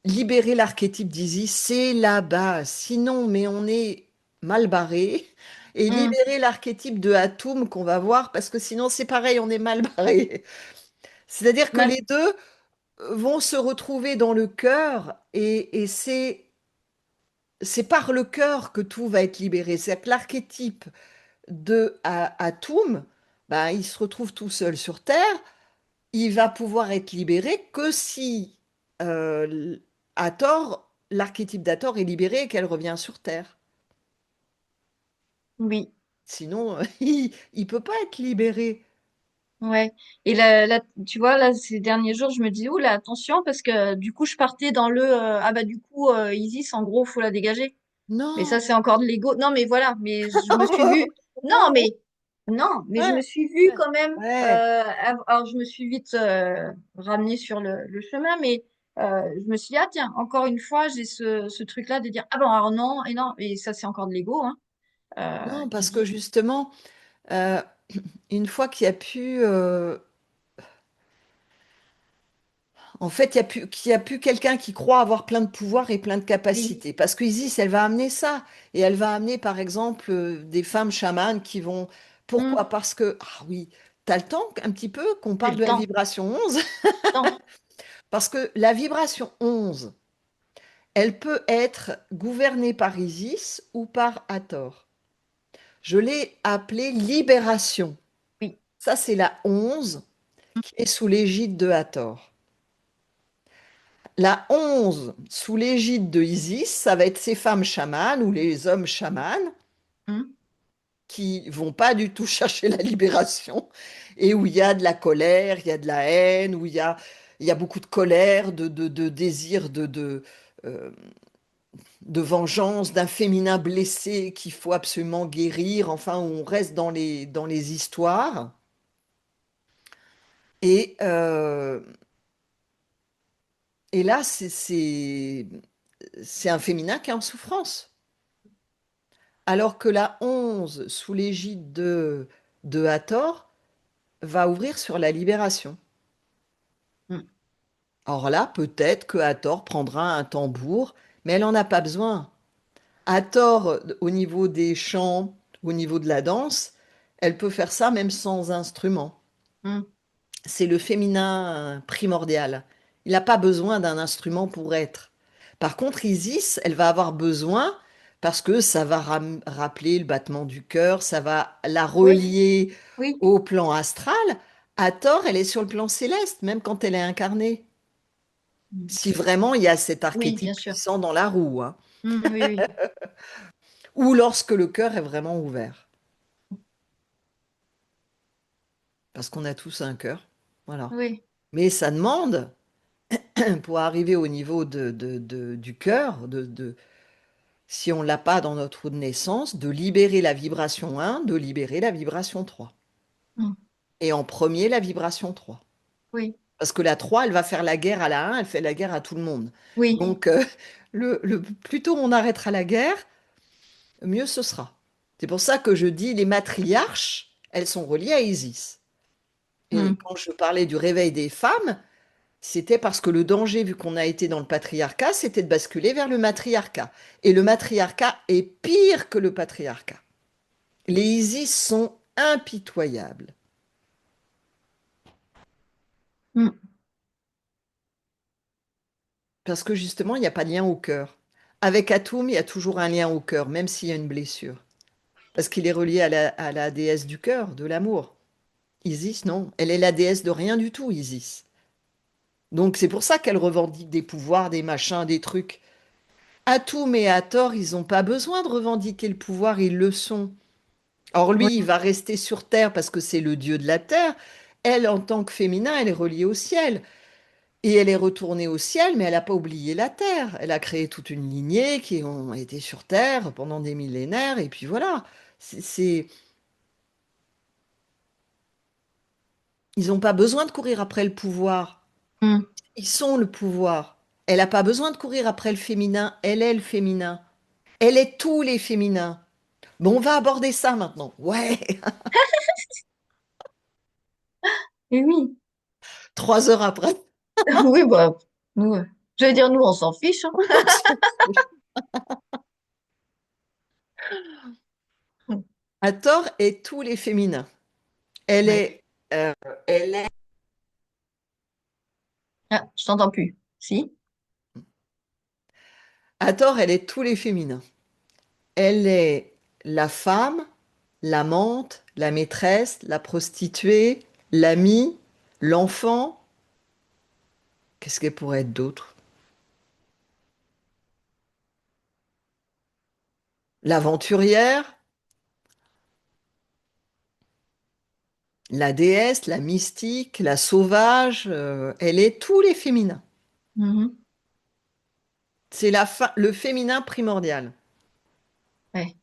libérer l'archétype d'Isis, c'est la base. Sinon, mais on est mal barré et Mm. libérer l'archétype de Atum qu'on va voir, parce que sinon c'est pareil, on est mal barré. C'est-à-dire que Ma- les deux vont se retrouver dans le cœur et c'est par le cœur que tout va être libéré. C'est-à-dire que l'archétype de Atum, ben, il se retrouve tout seul sur Terre, il va pouvoir être libéré que si euh, Hathor, l'archétype d'Hathor est libéré et qu'elle revient sur Terre. oui. Sinon, il peut pas être libéré. Ouais. Et tu vois, là, ces derniers jours, je me dis, oula, attention, parce que du coup, je partais dans ah bah du coup, Isis, en gros, faut la dégager. Mais ça, Non. c'est encore de l'ego. Non, mais voilà, mais je me suis vue. Non, mais non, mais je Ouais, me suis vue quand même. ouais. Alors, je me suis vite ramenée sur le chemin, mais je me suis dit, ah tiens, encore une fois, j'ai ce truc-là de dire, ah bon, alors non, et non, et ça, c'est encore de l'ego, hein, Non, qui parce que dit, justement, euh, une fois qu'il y a pu, en fait, qu'il y a plus quelqu'un qui croit avoir plein de pouvoir et plein de oui, capacités. Parce qu'Isis, elle va amener ça. Et elle va amener, par exemple, des femmes chamanes qui vont. Pourquoi? Parce que, ah oui, t'as le temps un petit peu qu'on j'ai parle le de la temps, vibration 11. temps, Parce que la vibration 11, elle peut être gouvernée par Isis ou par Hathor. Je l'ai appelée libération. oui, Ça, c'est la 11 qui est sous l'égide de Hathor. La 11 sous l'égide de Isis, ça va être ces femmes chamanes ou les hommes chamans hum, qui vont pas du tout chercher la libération et où il y a de la colère, il y a de la haine, il y a beaucoup de colère, de désir euh, de vengeance, d'un féminin blessé qu'il faut absolument guérir, enfin, où on reste dans les histoires. Et, euh, et là, c'est un féminin qui est en souffrance. Alors que la 11, sous l'égide de Hathor, va ouvrir sur la libération. hum, Alors là, peut-être que Hathor prendra un tambour, mais elle n'en a pas besoin. Hathor, au niveau des chants, au niveau de la danse, elle peut faire ça même sans instrument. hum, C'est le féminin primordial. Il n'a pas besoin d'un instrument pour être. Par contre, Isis, elle va avoir besoin parce que ça va rappeler le battement du cœur, ça va la oui, relier oui, au plan astral. Hathor, elle est sur le plan céleste, même quand elle est incarnée. hum, Si vraiment il y a cet oui, bien archétype sûr, puissant dans la roue, hein. Oui, oui, Ou lorsque le cœur est vraiment ouvert. Parce qu'on a tous un cœur. Voilà. oui, Mais ça demande, pour arriver au niveau du cœur, si on ne l'a pas dans notre roue de naissance, de libérer la vibration 1, de libérer la vibration 3. hum, Et en premier, la vibration 3. oui, Parce que la 3, elle va faire la guerre à la 1, elle fait la guerre à tout le monde. oui, Donc, plus tôt on arrêtera la guerre, mieux ce sera. C'est pour ça que je dis les matriarches, elles sont reliées à Isis. Et hum, quand je parlais du réveil des femmes, c'était parce que le danger, vu qu'on a été dans le patriarcat, c'était de basculer vers le matriarcat. Et le matriarcat est pire que le patriarcat. Les Isis sont impitoyables. hum, Parce que justement, il n'y a pas de lien au cœur. Avec Atum, il y a toujours un lien au cœur, même s'il y a une blessure. Parce qu'il est relié à la déesse du cœur, de l'amour. Isis, non. Elle est la déesse de rien du tout, Isis. Donc c'est pour ça qu'elle revendique des pouvoirs, des machins, des trucs. Atum et Hathor, ils n'ont pas besoin de revendiquer le pouvoir, ils le sont. Or, oui, lui, il va rester sur Terre parce que c'est le dieu de la Terre. Elle, en tant que féminin, elle est reliée au ciel. Et elle est retournée au ciel, mais elle n'a pas oublié la Terre. Elle a créé toute une lignée qui ont été sur Terre pendant des millénaires. Et puis voilà. C'est... Ils n'ont pas besoin de courir après le pouvoir. hum. Ils sont le pouvoir. Elle n'a pas besoin de courir après le féminin. Elle est le féminin. Elle est tous les féminins. Bon, on va aborder ça maintenant. Ouais, Et oui, 3 heures après. oui, bah, nous, je veux dire, nous, on s'en fiche, hein. Hathor est tous les féminins. Elle Ouais. est, euh, elle est, Ah, je t'entends plus. Si? Hathor, elle est tous les féminins. Elle est la femme, l'amante, la maîtresse, la prostituée, l'amie, l'enfant. Qu'est-ce qu'elle pourrait être d'autre? L'aventurière, la déesse, la mystique, la sauvage. Elle est tous les féminins. Mhm. C'est le féminin primordial. Ouais.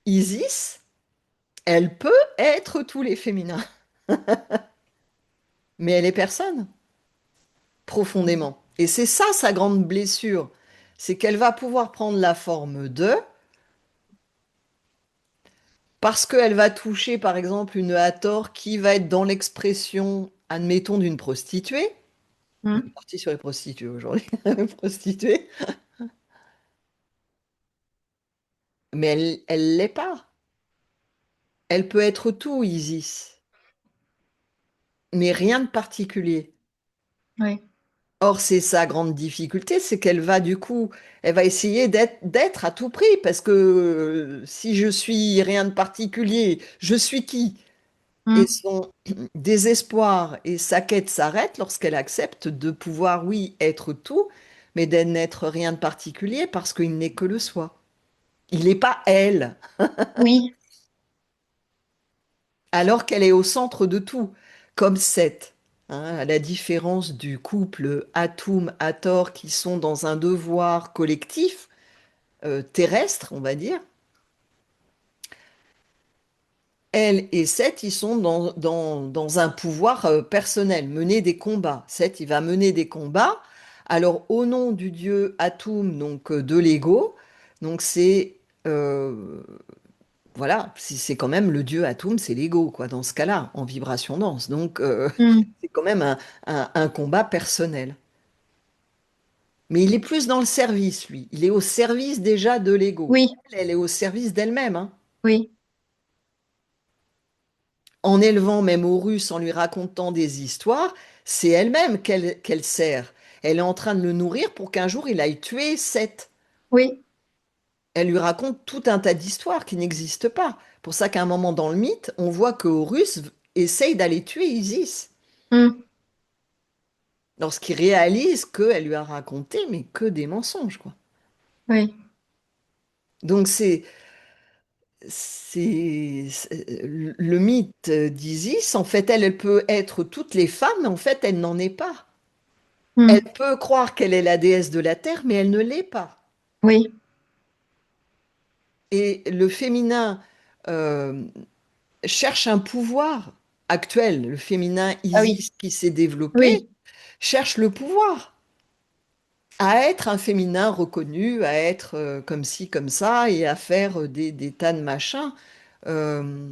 Isis, elle peut être tous les féminins, mais elle est personne, profondément. Et c'est ça sa grande blessure, c'est qu'elle va pouvoir prendre la forme de, parce qu'elle va toucher, par exemple, une Hathor qui va être dans l'expression, admettons, d'une prostituée. On est Mhm. parti sur les prostituées aujourd'hui, prostituée, mais elle l'est pas. Elle peut être tout, Isis, mais rien de particulier. Ouais. Or, c'est sa grande difficulté, c'est qu'elle va du coup, elle va essayer d'être à tout prix, parce que si je suis rien de particulier, je suis qui? Et Mhm. son désespoir et sa quête s'arrêtent lorsqu'elle accepte de pouvoir, oui, être tout, mais d'être rien de particulier parce qu'il n'est que le soi. Il n'est pas elle, Oui. alors qu'elle est au centre de tout, comme Seth. Hein, à la différence du couple Atum-Hathor qui sont dans un devoir collectif, terrestre, on va dire, elle et Seth, ils sont dans un pouvoir personnel, mener des combats. Seth, il va mener des combats. Alors, au nom du dieu Atum, donc de l'ego, donc euh, voilà, c'est quand même le dieu Atum, c'est l'ego, quoi, dans ce cas-là, en vibration dense. Donc, Mhm. c'est quand même un combat personnel. Mais il est plus dans le service, lui. Il est au service déjà de l'ego. Oui. Elle est au service d'elle-même, hein. Oui. En élevant même Horus, en lui racontant des histoires, c'est elle-même qu'elle sert. Elle est en train de le nourrir pour qu'un jour il aille tuer Seth. Oui. Elle lui raconte tout un tas d'histoires qui n'existent pas. Pour ça qu'à un moment dans le mythe, on voit que Horus essaye d'aller tuer Isis. Mhm. Lorsqu'il réalise qu'elle lui a raconté, mais que des mensonges, quoi. Oui. Donc le mythe d'Isis, en fait, elle peut être toutes les femmes, mais en fait, elle n'en est pas. Elle Mhm. peut croire qu'elle est la déesse de la terre, mais elle ne l'est pas. Oui. Et le féminin euh, cherche un pouvoir actuel. Le féminin Ah oui. Isis qui s'est développé Oui. cherche le pouvoir à être un féminin reconnu, à être comme ci, comme ça, et à faire des tas de machins. Euh,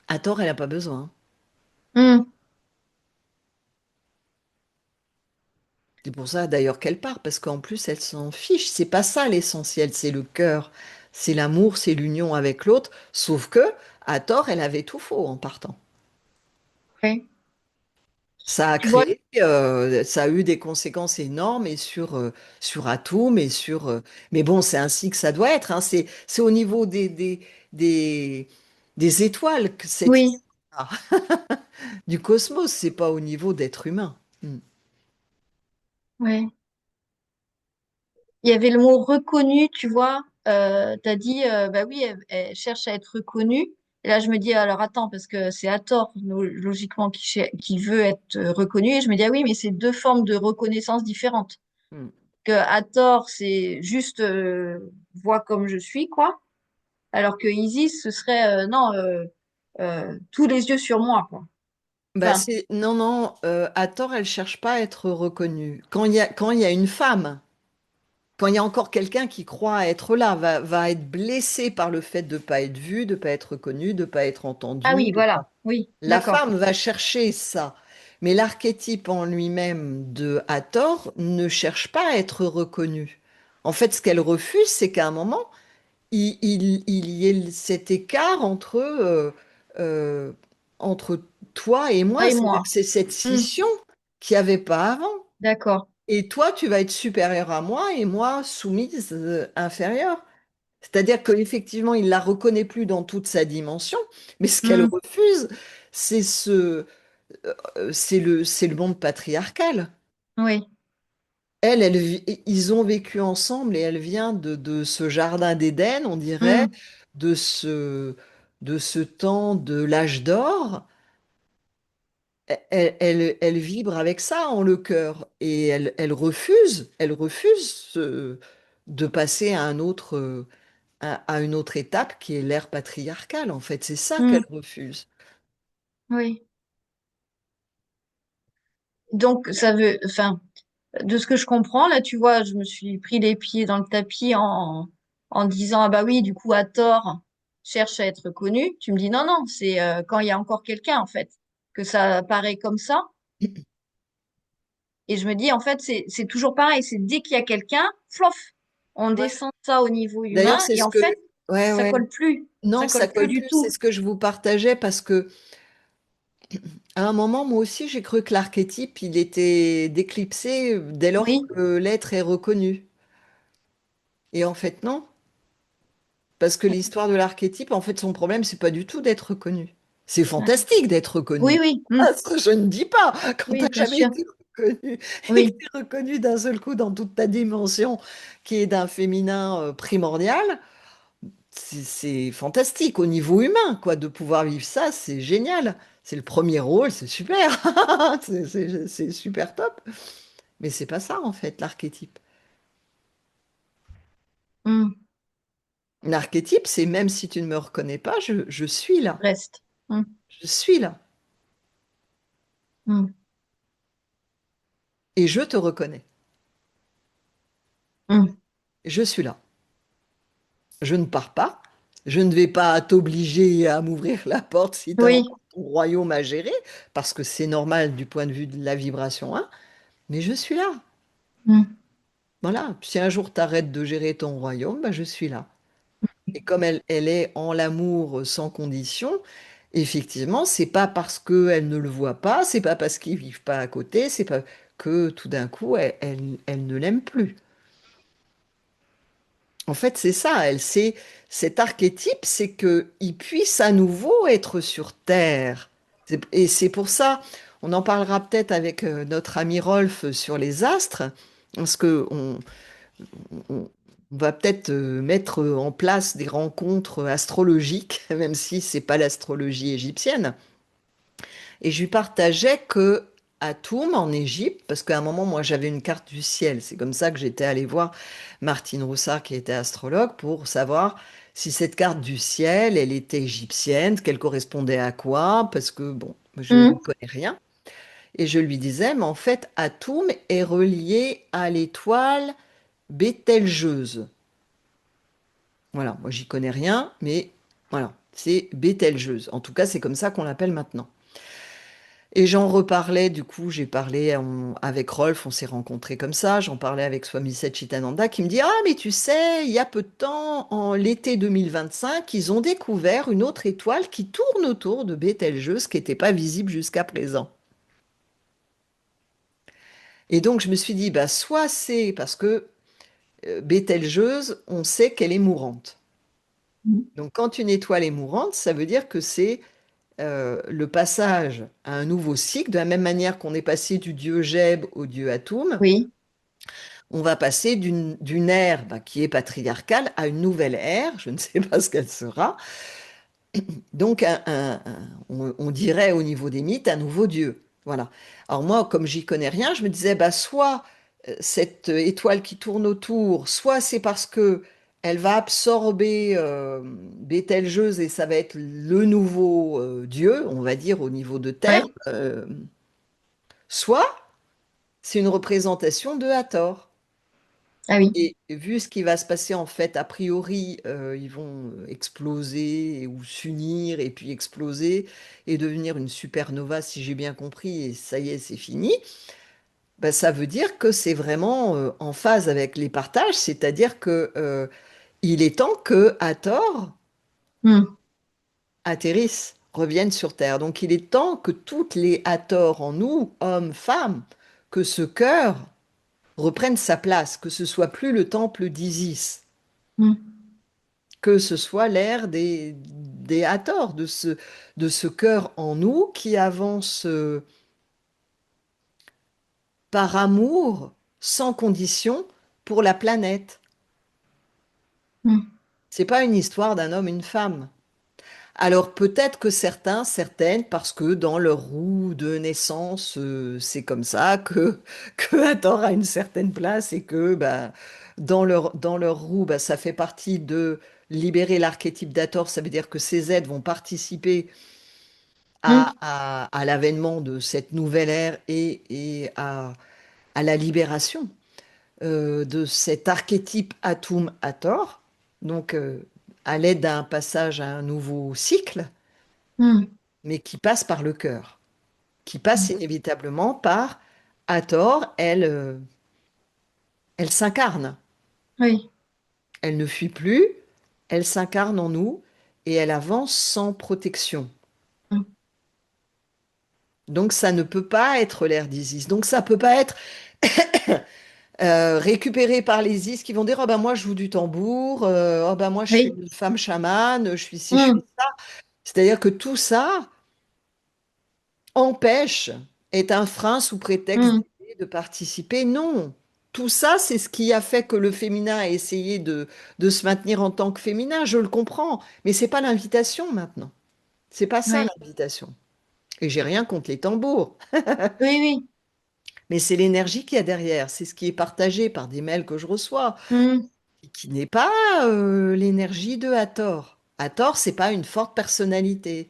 à tort, elle n'a pas besoin. Mhm. C'est pour ça d'ailleurs qu'elle part, parce qu'en plus elle s'en fiche. C'est pas ça l'essentiel, c'est le cœur, c'est l'amour, c'est l'union avec l'autre. Sauf que, à tort, elle avait tout faux en partant. Oui. Ça a Tu vois? créé, ça a eu des conséquences énormes et sur Atum et mais bon, c'est ainsi que ça doit être. Hein. C'est au niveau des, des étoiles que cette Oui. ah, du cosmos, c'est pas au niveau d'être humain. Hmm. Oui. Il y avait le mot reconnu, tu vois. Tu as dit, bah oui, elle cherche à être reconnue. Et là, je me dis, alors attends, parce que c'est à tort, logiquement, qui veut être reconnu. Et je me dis, ah oui, mais c'est deux formes de reconnaissance différentes. Hmm. Que à tort, c'est juste vois comme je suis, quoi. Alors que Isis, ce serait, non, tous les yeux sur moi, quoi. Bah Enfin, c'est non non à tort elle cherche pas à être reconnue. Quand il y a une femme, quand il y a encore quelqu'un qui croit être là, va être blessé par le fait de pas être vu, de pas être reconnu, de pas être ah entendu. oui, voilà. Oui, La d'accord. femme va chercher ça, mais l'archétype en lui-même de Hathor ne cherche pas à être reconnu. En fait, ce qu'elle refuse, c'est qu'à un moment, il y ait cet écart euh, entre toi et Ah, moi. et C'est-à-dire moi. que c'est cette Hmm, scission qu'il n'y avait pas avant. d'accord. Et toi, tu vas être supérieur à moi et moi, soumise, inférieure. C'est-à-dire qu'effectivement, il la reconnaît plus dans toute sa dimension, mais ce qu'elle Hmm, refuse, c'est c'est le monde patriarcal. oui. Ils ont vécu ensemble et elle vient de ce jardin d'Éden, on dirait, Hmm, de ce temps de l'âge d'or. Elle vibre avec ça en le cœur et elle refuse de passer à à une autre étape qui est l'ère patriarcale. En fait, c'est ça hmm, qu'elle refuse. oui. Donc, ça veut, enfin, de ce que je comprends, là, tu vois, je me suis pris les pieds dans le tapis en disant, ah bah oui, du coup, à tort, cherche à être connu. Tu me dis, non, non, c'est quand il y a encore quelqu'un, en fait, que ça paraît comme ça. Et je me dis, en fait, c'est toujours pareil, c'est dès qu'il y a quelqu'un, flof, on Ouais. descend ça au niveau D'ailleurs, humain, c'est et ce en que... fait, Ouais, ça ouais. colle plus, Non, ça ça colle plus colle du plus. C'est tout. ce que je vous partageais parce que à un moment, moi aussi, j'ai cru que l'archétype, il était d'éclipser dès lors Oui, que l'être est reconnu. Et en fait, non. Parce que l'histoire de l'archétype, en fait, son problème, c'est pas du tout d'être reconnu. C'est fantastique d'être oui, reconnu. oui, Ah, ça, je ne dis pas. Quand tu oui, n'as bien jamais sûr, été reconnu et que oui. tu es reconnu d'un seul coup dans toute ta dimension qui est d'un féminin primordial, c'est fantastique au niveau humain, quoi, de pouvoir vivre ça, c'est génial. C'est le premier rôle, c'est super. C'est super top. Mais c'est pas ça, en fait, l'archétype. Hmm, L'archétype, c'est même si tu ne me reconnais pas, je suis là. reste. Hmm, Je suis là. hmm, Et je te reconnais. hmm. Je suis là. Je ne pars pas. Je ne vais pas t'obliger à m'ouvrir la porte si tu as Oui. encore ton royaume à gérer, parce que c'est normal du point de vue de la vibration 1, mais je suis là. Hmm, Voilà. Si un jour tu arrêtes de gérer ton royaume, bah, je suis là. Et comme elle est en l'amour sans condition, effectivement, c'est pas parce qu'elle ne le voit pas, c'est pas parce qu'ils vivent pas à côté, c'est pas que tout d'un coup, elle ne l'aime plus. En fait, c'est ça, cet archétype, c'est qu'il puisse à nouveau être sur Terre. Et c'est pour ça, on en parlera peut-être avec notre ami Rolf sur les astres, parce que on va peut-être mettre en place des rencontres astrologiques, même si c'est pas l'astrologie égyptienne. Et je lui partageais que à Toum, en Égypte, parce qu'à un moment, moi, j'avais une carte du ciel. C'est comme ça que j'étais allée voir Martine Roussard, qui était astrologue, pour savoir si cette carte du ciel, elle était égyptienne, qu'elle correspondait à quoi, parce que, bon, je hmm. n'y connais rien. Et je lui disais, mais en fait, Atum est relié à l'étoile Bételgeuse. Voilà, moi, j'y connais rien, mais voilà, c'est Bételgeuse. En tout cas, c'est comme ça qu'on l'appelle maintenant. Et j'en reparlais, du coup, j'ai parlé avec Rolf, on s'est rencontrés comme ça, j'en parlais avec Swami Satchitananda qui me dit, ah, mais tu sais, il y a peu de temps, en l'été 2025, ils ont découvert une autre étoile qui tourne autour de Bételgeuse, qui n'était pas visible jusqu'à présent. Et donc, je me suis dit, bah, soit c'est parce que Bételgeuse, on sait qu'elle est mourante. Donc, quand une étoile est mourante, ça veut dire que c'est le passage à un nouveau cycle, de la même manière qu'on est passé du dieu Geb au dieu Atum, Oui, on va passer d'une ère bah, qui est patriarcale à une nouvelle ère, je ne sais pas ce qu'elle sera, donc on dirait au niveau des mythes un nouveau dieu. Voilà. Alors moi, comme j'y connais rien, je me disais, bah, soit cette étoile qui tourne autour, soit c'est parce que elle va absorber Bételgeuse et ça va être le nouveau dieu, on va dire, au niveau de terre, oui. soit c'est une représentation de Hathor. Ah oui. Et vu ce qui va se passer, en fait, a priori, ils vont exploser ou s'unir et puis exploser et devenir une supernova, si j'ai bien compris, et ça y est, c'est fini. ben, ça veut dire que c'est vraiment en phase avec les partages, c'est-à-dire que il est temps que Hathor Hmm. atterrisse, revienne sur Terre. Donc il est temps que toutes les Hathors en nous, hommes, femmes, que ce cœur reprenne sa place, que ce soit plus le temple d'Isis, Hmm. que ce soit l'ère des Hathors, de ce cœur en nous qui avance par amour, sans condition, pour la planète. Hmm. C'est pas une histoire d'un homme, une femme. Alors peut-être que certains, certaines, parce que dans leur roue de naissance, c'est comme ça que Hathor a une certaine place et que bah, dans leur roue, bah, ça fait partie de libérer l'archétype d'Hathor. Ça veut dire que ces êtres vont participer Hmm. à l'avènement de cette nouvelle ère et à la libération de cet archétype Atum Hathor. Donc à l'aide d'un passage à un nouveau cycle Hmm. mais qui passe par le cœur, qui passe inévitablement par Hathor, elle s'incarne. Oui. Elle ne fuit plus, elle s'incarne en nous et elle avance sans protection. Hmm. Donc ça ne peut pas être l'ère d'Isis. Donc ça peut pas être récupéré par les Isis qui vont dire, oh ben moi je joue du tambour, oh ben moi je suis Oui. une femme chamane, je suis ci, je suis Hmm. ça. C'est-à-dire que tout ça, empêche, est un frein sous prétexte Hmm. d'aider, de participer. Non. Tout ça, c'est ce qui a fait que le féminin a essayé de se maintenir en tant que féminin. Je le comprends. Mais c'est pas l'invitation maintenant. C'est pas ça Oui. l'invitation. Et j'ai rien contre les tambours. Oui, oui. Mais c'est l'énergie qu'il y a derrière. C'est ce qui est partagé par des mails que je reçois. Hmm. Et qui n'est pas l'énergie de Hathor. Hathor, c'est pas une forte personnalité.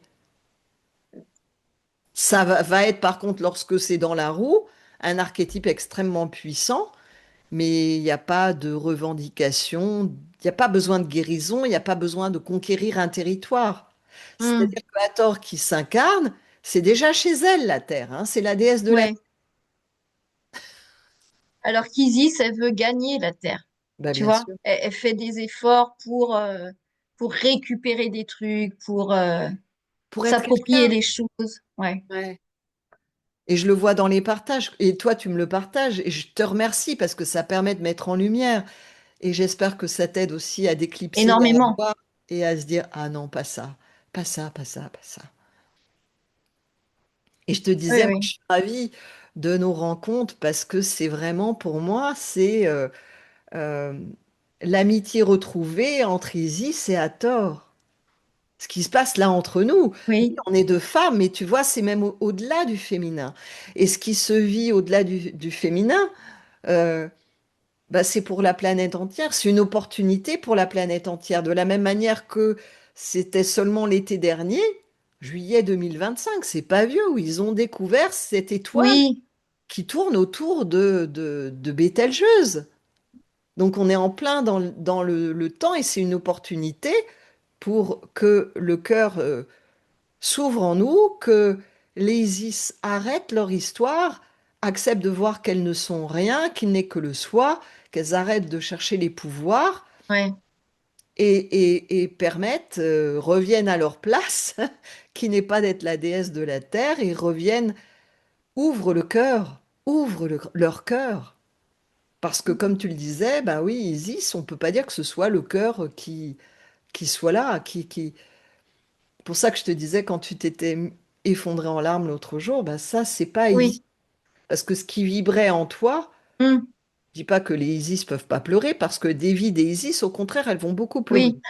Ça va être par contre, lorsque c'est dans la roue, un archétype extrêmement puissant, mais il n'y a pas de revendication, il n'y a pas besoin de guérison, il n'y a pas besoin de conquérir un territoire. Hmm. C'est-à-dire que Hathor qui s'incarne, c'est déjà chez elle la Terre, hein, c'est la déesse de la Terre. Ouais. Alors qu'Isis, elle veut gagner la Terre. Bah, Tu bien vois? sûr. Elle fait des efforts pour récupérer des trucs, pour Pour être s'approprier quelqu'un. les choses. Ouais. Ouais. Et je le vois dans les partages. Et toi, tu me le partages. Et je te remercie parce que ça permet de mettre en lumière. Et j'espère que ça t'aide aussi à déclipser dans la Énormément. voie et à se dire, ah non, pas ça, pas ça, pas ça, pas ça. Et je te Oui, disais, moi, je oui. suis ravie de nos rencontres parce que c'est vraiment, pour moi, c'est euh, l'amitié retrouvée entre Isis et Hathor. Ce qui se passe là entre nous, oui, Oui. on est deux femmes, mais tu vois, c'est même au-delà du féminin. Et ce qui se vit au-delà du féminin, euh, bah, c'est pour la planète entière. C'est une opportunité pour la planète entière. De la même manière que c'était seulement l'été dernier, juillet 2025, c'est pas vieux, où ils ont découvert cette étoile Oui. qui tourne autour de Bételgeuse. Donc on est en plein dans le temps et c'est une opportunité pour que le cœur s'ouvre en nous, que les Isis arrêtent leur histoire, acceptent de voir qu'elles ne sont rien, qu'il n'est que le soi, qu'elles arrêtent de chercher les pouvoirs Ouais. et permettent, reviennent à leur place, qui n'est pas d'être la déesse de la terre, et reviennent, ouvrent le cœur, leur cœur. Parce que comme tu le disais, bah oui, Isis, on peut pas dire que ce soit le cœur qui soit là, qui... Pour ça que je te disais, quand tu t'étais effondré en larmes l'autre jour, bah ça, c'est pas Isis. Oui. Parce que ce qui vibrait en toi, Hmm. je dis pas que les Isis peuvent pas pleurer, parce que des vies des Isis, au contraire, elles vont beaucoup pleurer. Oui.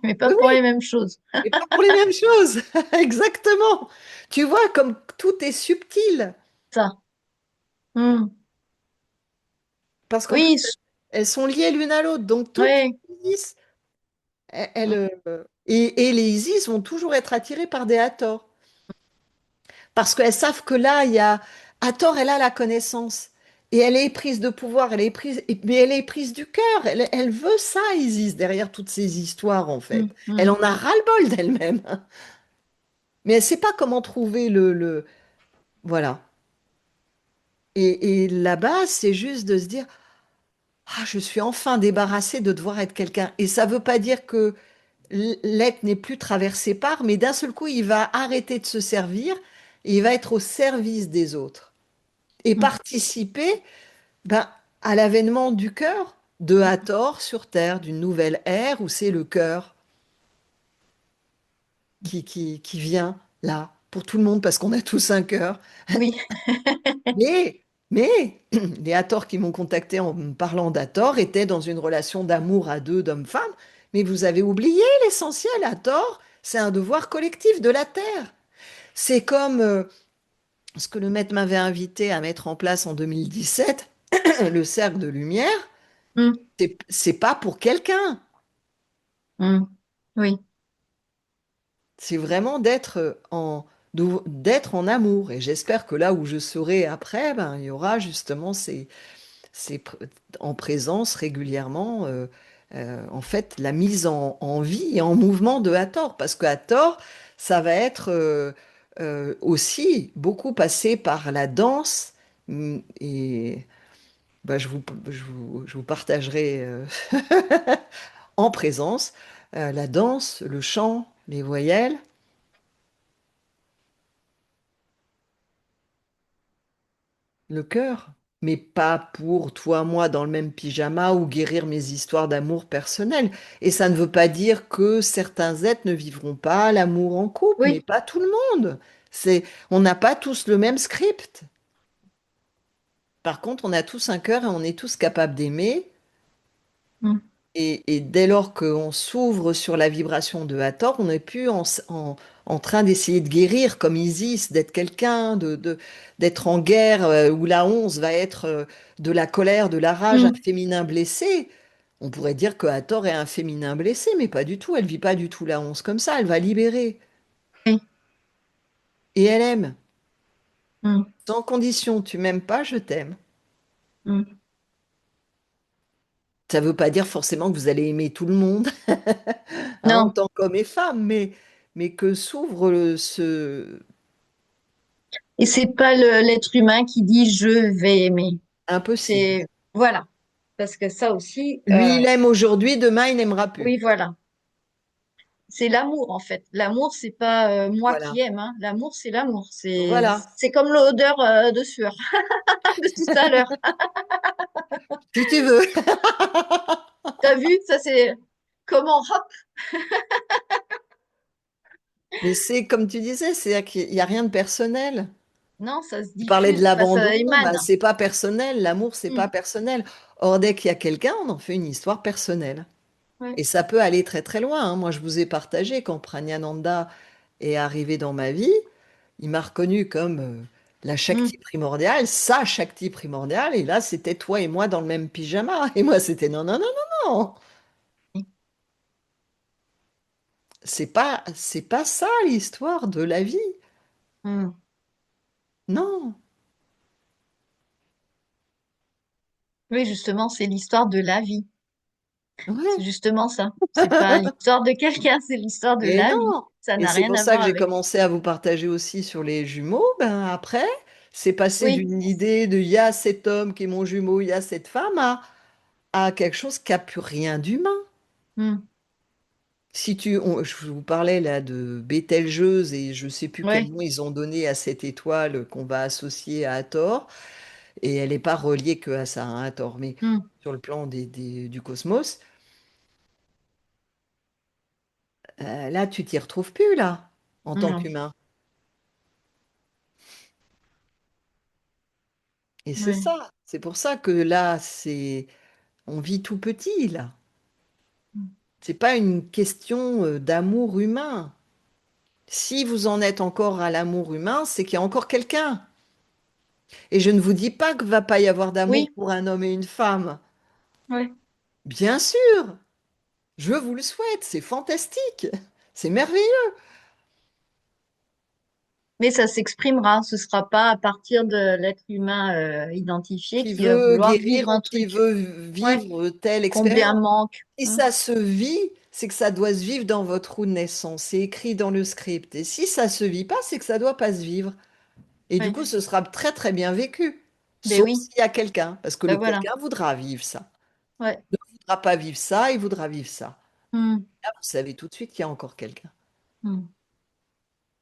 Mais pas Oui, pour oui, les mêmes choses. et pas pour les mêmes choses. Exactement. Tu vois, comme tout est subtil. Ça. Hmm. Parce qu'en plus, Oui. elles sont liées l'une à l'autre. Donc, toutes Ouais. les Isis, et les Isis vont toujours être attirées par des Hathors. Parce qu'elles savent que là, il y a... Hathor, elle a la connaissance. Et elle est prise de pouvoir, elle est prise, mais elle est prise du cœur. Elle veut ça, Isis, derrière toutes ces histoires, en Hmm. fait. Elle Hmm. en a ras-le-bol d'elle-même. Mais elle ne sait pas comment trouver Voilà. Et là-bas, c'est juste de se dire, ah, je suis enfin débarrassée de devoir être quelqu'un. Et ça ne veut pas dire que l'être n'est plus traversé par, mais d'un seul coup, il va arrêter de se servir et il va être au service des autres et Mm. participer ben, à l'avènement du cœur de Hathor sur Terre, d'une nouvelle ère où c'est le cœur qui vient là pour tout le monde parce qu'on a tous un cœur. Oui, Mais les Hathor qui m'ont contacté en me parlant d'Hathor étaient dans une relation d'amour à deux, d'homme-femme. Mais vous avez oublié l'essentiel, Hathor, c'est un devoir collectif de la Terre. C'est comme ce que le maître m'avait invité à mettre en place en 2017, le cercle de lumière. Mm. C'est pas pour quelqu'un. Mm. Oui, C'est vraiment d'être en amour. Et j'espère que là où je serai après, ben, il y aura justement c'est en présence régulièrement, en fait, la mise en vie et en mouvement de Hathor. Parce que Hathor, ça va être aussi beaucoup passé par la danse. Et bah, je vous partagerai en présence la danse, le chant, les voyelles, le cœur. Mais pas pour toi, moi, dans le même pyjama ou guérir mes histoires d'amour personnel. Et ça ne veut pas dire que certains êtres ne vivront pas l'amour en couple, mais oui. pas tout le monde. On n'a pas tous le même script. Par contre, on a tous un cœur et on est tous capables d'aimer. Mm. Et dès lors qu'on s'ouvre sur la vibration de Hathor, on n'est plus en train d'essayer de guérir comme Isis, d'être quelqu'un, d'être en guerre, où la once va être de la colère, de la rage, un Mm. féminin blessé. On pourrait dire que Hathor est un féminin blessé, mais pas du tout. Elle vit pas du tout la once comme ça. Elle va libérer. Oui. Et elle aime. Mm. Sans condition. Tu m'aimes pas, je t'aime. Mm. Ça veut pas dire forcément que vous allez aimer tout le monde, hein, en Non. tant qu'homme et femme, mais que s'ouvre ce Et c'est pas l'être humain qui dit je vais aimer. impossible. C'est, voilà. Parce que ça aussi, Lui, il aime aujourd'hui, demain, il n'aimera plus. oui, voilà. C'est l'amour, en fait. L'amour, c'est pas moi qui Voilà. aime, hein. L'amour, c'est l'amour. Voilà. C'est comme l'odeur de sueur de tout à l'heure. Si tu veux. T'as vu? Ça, c'est comment, hop, Mais c'est comme tu disais, c'est qu'il n'y a rien de personnel. non, ça se Tu parlais de diffuse, enfin, l'abandon, ça bah, émane. c'est pas personnel. L'amour, c'est pas Hmm. personnel. Or, dès qu'il y a quelqu'un, on en fait une histoire personnelle. Ouais. Et ça peut aller très très loin, hein. Moi, je vous ai partagé quand Pragyananda est arrivé dans ma vie, il m'a reconnu comme la Hmm. Shakti primordiale, sa Shakti primordiale. Et là, c'était toi et moi dans le même pyjama. Et moi, c'était non, non, non, non, non. C'est pas ça l'histoire de la vie. Hmm. Non. Oui, justement, c'est l'histoire de la vie. C'est Ouais. justement ça. C'est pas l'histoire de quelqu'un, c'est l'histoire de Et la vie. non. Ça Et n'a c'est rien pour à ça voir que j'ai avec. commencé à vous partager aussi sur les jumeaux. Ben après, c'est passé Oui. d'une idée de il y a cet homme qui est mon jumeau, il y a cette femme à quelque chose qui n'a plus rien d'humain. Hmm. Je vous parlais là de Bételgeuse et je sais plus quel Ouais. nom ils ont donné à cette étoile qu'on va associer à Hathor. Et elle n'est pas reliée que à ça, hein, Hathor, mais Hmm. sur le plan du cosmos. Là, tu t'y retrouves plus, là, en tant Non. qu'humain. Et c'est Ouais. ça. C'est pour ça que là, on vit tout petit, là. Hmm. C'est pas une question d'amour humain. Si vous en êtes encore à l'amour humain, c'est qu'il y a encore quelqu'un. Et je ne vous dis pas qu'il va pas y avoir d'amour Oui. pour un homme et une femme. Ouais. Bien sûr, je vous le souhaite, c'est fantastique, c'est merveilleux. Mais ça s'exprimera. Ce sera pas à partir de l'être humain identifié Qui qui va veut vouloir guérir vivre ou un qui truc. veut Ouais. vivre telle Combler un expérience. manque. Si Hmm. ça se vit, c'est que ça doit se vivre dans votre roue de naissance. C'est écrit dans le script. Et si ça se vit pas, c'est que ça doit pas se vivre. Et du Ouais. coup, ce sera très très bien vécu. Ben sauf oui, s'il y a quelqu'un, parce que le ben voilà. quelqu'un voudra vivre ça. Ouais. Il ne voudra pas vivre ça, il voudra vivre ça. Hmm, Là, vous savez tout de suite qu'il y a encore quelqu'un. hmm,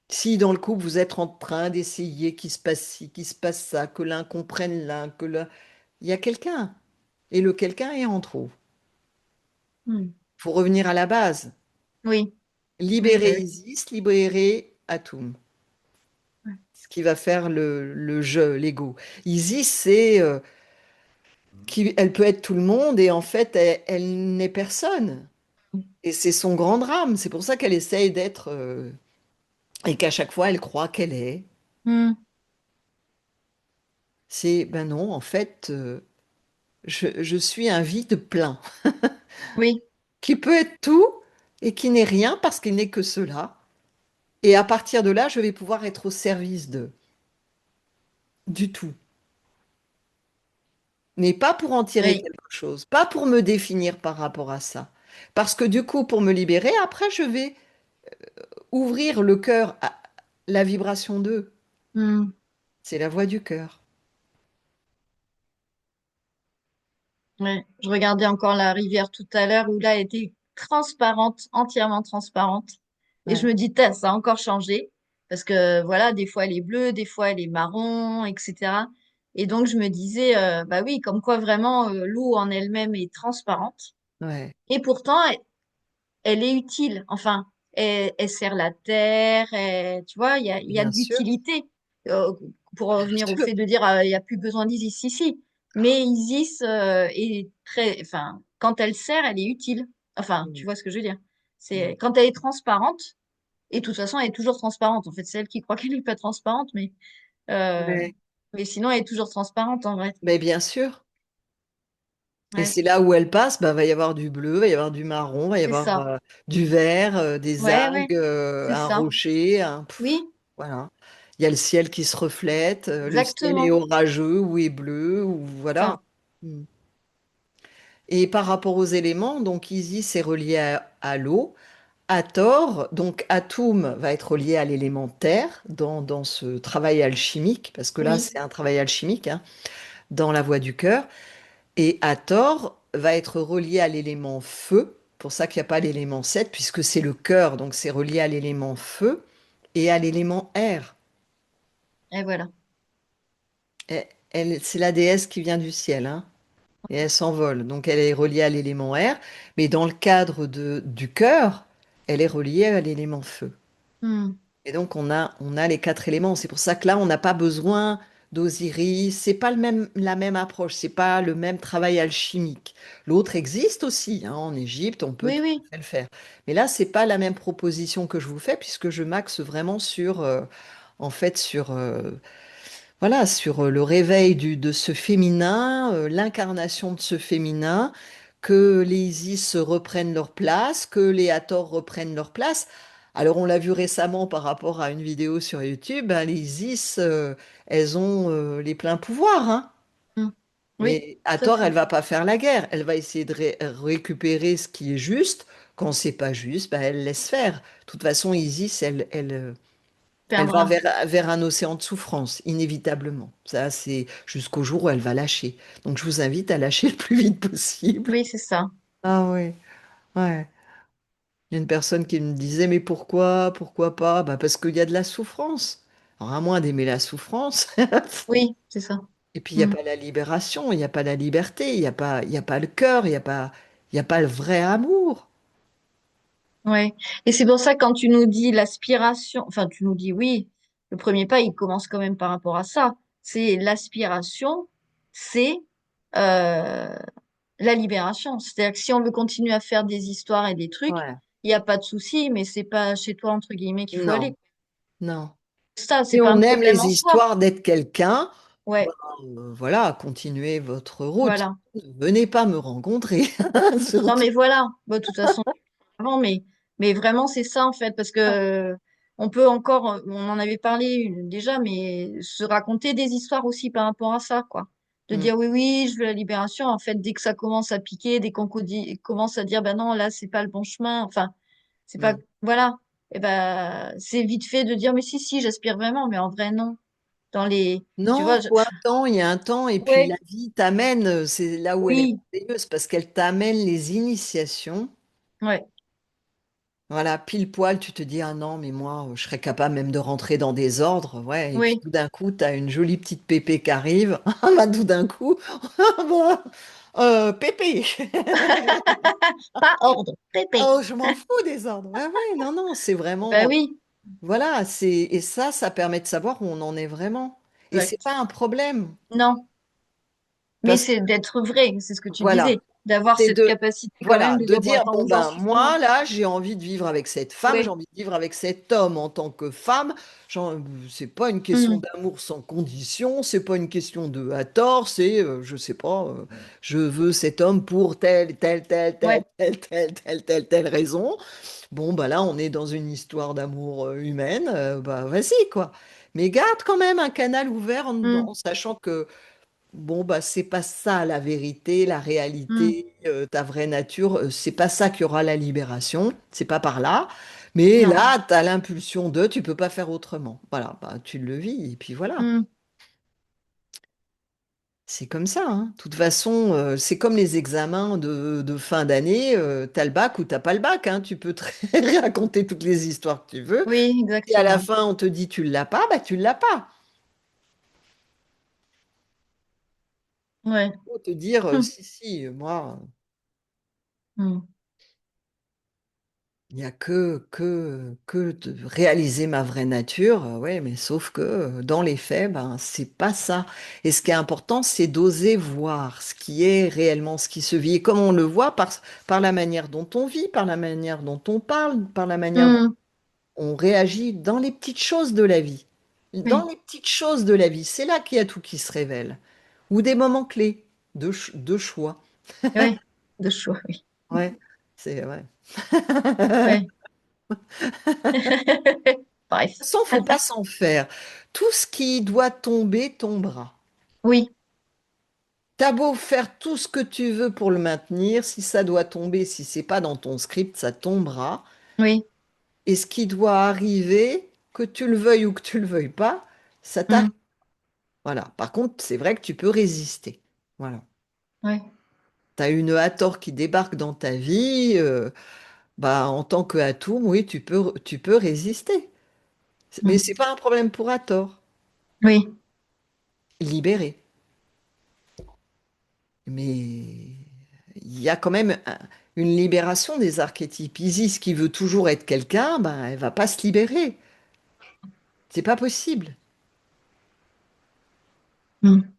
Si dans le couple, vous êtes en train d'essayer qu'il se passe ci, qu'il se passe ça, que l'un comprenne l'un, il y a quelqu'un. Et le quelqu'un est en trop. hmm. Il faut revenir à la base. Oui, oui, Libérer ben oui. Isis, libérer Atum. Ouais. Ce qui va faire le jeu, l'ego. Isis, c'est elle peut être tout le monde et en fait, elle n'est personne. Et c'est son grand drame. C'est pour ça qu'elle essaye d'être et qu'à chaque fois, elle croit qu'elle est. Hmm, C'est, ben non, en fait, je suis un vide plein oui. qui peut être tout et qui n'est rien parce qu'il n'est que cela. Et à partir de là, je vais pouvoir être au service du tout. Mais pas pour en tirer Oui. quelque chose, pas pour me définir par rapport à ça. Parce que du coup, pour me libérer, après, je vais ouvrir le cœur à la vibration d'eux. Hmm. C'est la voix du cœur. Ouais. Je regardais encore la rivière tout à l'heure où là elle était transparente, entièrement transparente. Et je Ouais, me dis, tain, ça a encore changé. Parce que voilà, des fois elle est bleue, des fois elle est marron, etc. Et donc je me disais, bah oui, comme quoi vraiment l'eau en elle-même est transparente. ouais, Et pourtant, elle est utile. Enfin, elle sert la terre. Tu vois, il y a bien de sûr. l'utilité. Euh, pour revenir au Bien sûr. fait de dire, il n'y a plus besoin d'Isis ici. Mais Isis est très, enfin, quand elle sert, elle est utile. Enfin, tu Mm, vois ce que je veux dire. C'est mm. quand elle est transparente. Et de toute façon, elle est toujours transparente. En fait, c'est elle qui croit qu'elle n'est pas transparente, euh, Ouais. mais sinon, elle est toujours transparente en vrai. Mais bien sûr. Et Ouais, c'est là où elle passe, bah, va y avoir du bleu, va y avoir du marron, va y c'est avoir ça. du vert, des Ouais, ouais, algues, c'est un ça. rocher, Oui, voilà. Il y a le ciel qui se reflète, le ciel est exactement. orageux ou est bleu, ou voilà. Ça. Mm. Et par rapport aux éléments, donc Isis est relié à l'eau. Hathor, donc Atum va être relié à l'élément terre dans ce travail alchimique, parce que là Oui, c'est un travail alchimique, hein, dans la voie du cœur. Et Hathor va être relié à l'élément feu, pour ça qu'il n'y a pas l'élément 7 puisque c'est le cœur, donc c'est relié à l'élément feu et à l'élément air. et voilà. C'est la déesse qui vient du ciel, hein, et elle s'envole, donc elle est reliée à l'élément air, mais dans le cadre du cœur, elle est reliée à l'élément feu. Hmm. Et donc on a les quatre éléments. C'est pour ça que là, on n'a pas besoin d'Osiris. C'est pas la même approche. C'est pas le même travail alchimique. L'autre existe aussi, hein, en Égypte, on peut Oui, tout oui. à fait le faire. Mais là, c'est pas la même proposition que je vous fais puisque je m'axe vraiment sur, en fait, sur voilà, sur le réveil de ce féminin, l'incarnation de ce féminin, que les Isis reprennent leur place, que les Hathor reprennent leur place. Alors, on l'a vu récemment par rapport à une vidéo sur YouTube, hein, les Isis, elles ont les pleins pouvoirs, hein. Hmm. Oui, Mais tout à Hathor, fait. elle va pas faire la guerre. Elle va essayer de récupérer ce qui est juste. Quand c'est pas juste, bah, elle laisse faire. De toute façon, Isis, elle va Perdra. vers un océan de souffrance, inévitablement. Ça, c'est jusqu'au jour où elle va lâcher. Donc, je vous invite à lâcher le plus vite possible. Oui, c'est ça. Ah oui, ouais. Il y a une personne qui me disait, mais pourquoi pas? Bah, parce qu'il y a de la souffrance. Alors, à moins d'aimer la souffrance. Oui, c'est ça. Et puis, il n'y a Hmm. pas la libération, il n'y a pas la liberté, il y a pas le cœur, il y a pas le vrai amour. Ouais. Et c'est pour ça que quand tu nous dis l'aspiration, enfin, tu nous dis oui, le premier pas, il commence quand même par rapport à ça. C'est l'aspiration, c'est euh, la libération. C'est-à-dire que si on veut continuer à faire des histoires et des trucs, Ouais. il n'y a pas de souci, mais c'est pas chez toi, entre guillemets, qu'il faut aller. Non, non. Ça, c'est Si pas un on aime problème les en soi. histoires d'être quelqu'un, ben, Ouais, voilà, continuez votre route. voilà. Ne venez pas me rencontrer, Non, surtout. mais voilà. Bon, de toute façon, avant, mais vraiment, c'est ça, en fait, parce que on peut encore, on en avait parlé déjà, mais se raconter des histoires aussi par rapport à ça, quoi. De Mm, dire oui, oui, je veux la libération. En fait, dès que ça commence à piquer, dès qu'on commence à dire, ben non, là, c'est pas le bon chemin. Enfin, c'est pas, mm. voilà. Et ben, c'est vite fait de dire, mais si, si, j'aspire vraiment, mais en vrai, non. dans les, tu vois, Non, faut un temps, il y a un temps, et puis la ouais, vie t'amène, c'est là où elle est oui, merveilleuse, parce qu'elle t'amène les initiations. ouais, Voilà, pile poil, tu te dis, ah non, mais moi, je serais capable même de rentrer dans des ordres, ouais, et puis oui, tout d'un coup, tu as une jolie petite pépé qui arrive, ah bah tout d'un coup, bah, pépé, pas ordre, pépé. oh, je m'en fous des ordres, ouais, ouais, non, non, c'est Ben vraiment, oui, voilà, et ça permet de savoir où on en est vraiment, et c'est exact. pas un problème, Non, mais parce que, c'est d'être vrai, c'est ce que tu voilà, disais, d'avoir c'est cette de, capacité quand voilà, même de de dire, bon, dire, attends, bon où j'en ben, suis vraiment? moi, là, j'ai envie de vivre avec cette femme, j'ai Oui, envie de vivre avec cet homme en tant que femme. C'est pas une question mm, d'amour sans condition, c'est pas une question de à tort, c'est, je sais pas, je veux cet homme pour ouais, telle raison. Bon, bah là, on est dans une histoire d'amour humaine, bah vas-y, quoi. Mais garde quand même un canal ouvert en mm, sachant que bon, bah, c'est pas ça la vérité, la mm, réalité, ta vraie nature. C'est pas ça qui aura la libération. C'est pas par là. Mais non, là, tu as l'impulsion de, tu peux pas faire autrement. Voilà, bah, tu le vis et puis voilà. mm, C'est comme ça, hein. De toute façon, c'est comme les examens de fin d'année. T'as le bac ou t'as pas le bac, hein. Tu peux raconter toutes les histoires que tu veux. oui, Si à la exactement. fin on te dit tu l'as pas, bah tu l'as pas. Ouais. Faut te dire Mm, si, si, moi. mm, Il n'y a que de réaliser ma vraie nature, ouais, mais sauf que dans les faits, ben, c'est pas ça. Et ce qui est important, c'est d'oser voir ce qui est réellement, ce qui se vit. Et comme on le voit par la manière dont on vit, par la manière dont on parle, par la manière dont mm, on réagit dans les petites choses de la vie. Dans oui, les petites choses de la vie, c'est là qu'il y a tout qui se révèle. Ou des moments clés de choix. ouais, de choix, oui. Ouais, c'est vrai. Ouais. Bref. Toute façon, faut pas s'en faire. Tout ce qui doit tomber, tombera. Oui, T'as beau faire tout ce que tu veux pour le maintenir, si ça doit tomber, si c'est pas dans ton script, ça tombera. oui. Et ce qui doit arriver, que tu le veuilles ou que tu le veuilles pas, ça t'arrive. Mm, Voilà. Par contre, c'est vrai que tu peux résister. Voilà. ouais. T'as une Hathor qui débarque dans ta vie, bah en tant que Atum, oui, tu peux résister. Mais Mm, c'est pas un problème pour Hathor. oui, Libéré. Mais il y a quand même une libération des archétypes. Isis qui veut toujours être quelqu'un, ben, elle va pas se libérer. C'est pas possible. mm,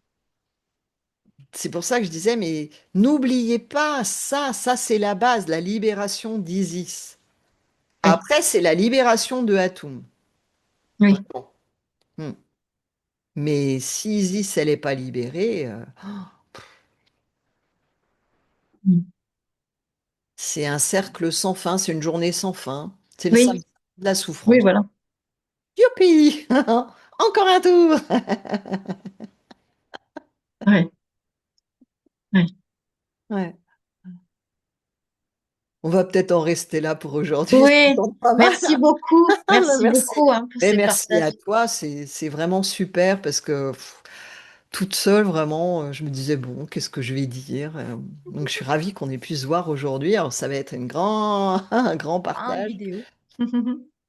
C'est pour ça que je disais, mais n'oubliez pas ça, ça c'est la base, la libération d'Isis. oui, Après, c'est la libération de Atum. oui. Vraiment. Hmm. Mais si Isis, elle n'est pas libérée, Mm. c'est un cercle sans fin, c'est une journée sans fin. C'est le Oui, samedi de la oui, souffrance. voilà. Youpi! Encore un tour! Ouais, ouais. Ouais. On va peut-être en rester là pour aujourd'hui. Ça me Oui, tente pas mal. merci Merci. beaucoup hein, pour Et ces merci partages. à toi. C'est vraiment super parce que toute seule, vraiment, je me disais, bon, qu'est-ce que je vais dire? Donc, je suis ravie qu'on ait pu se voir aujourd'hui. Alors, ça va être un grand Grande partage. vidéo.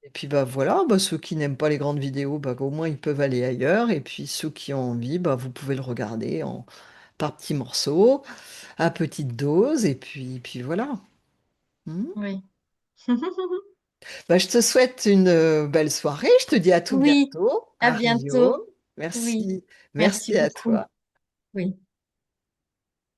Et puis, bah voilà, bah, ceux qui n'aiment pas les grandes vidéos, bah, au moins, ils peuvent aller ailleurs. Et puis, ceux qui ont envie, bah, vous pouvez le regarder par petits morceaux, à petite dose. Et puis voilà. Hmm. Oui. Bah, je te souhaite une belle soirée. Je te dis à tout Oui, bientôt à à Rio. bientôt. Oui, Merci. merci Merci à beaucoup. toi. Oui.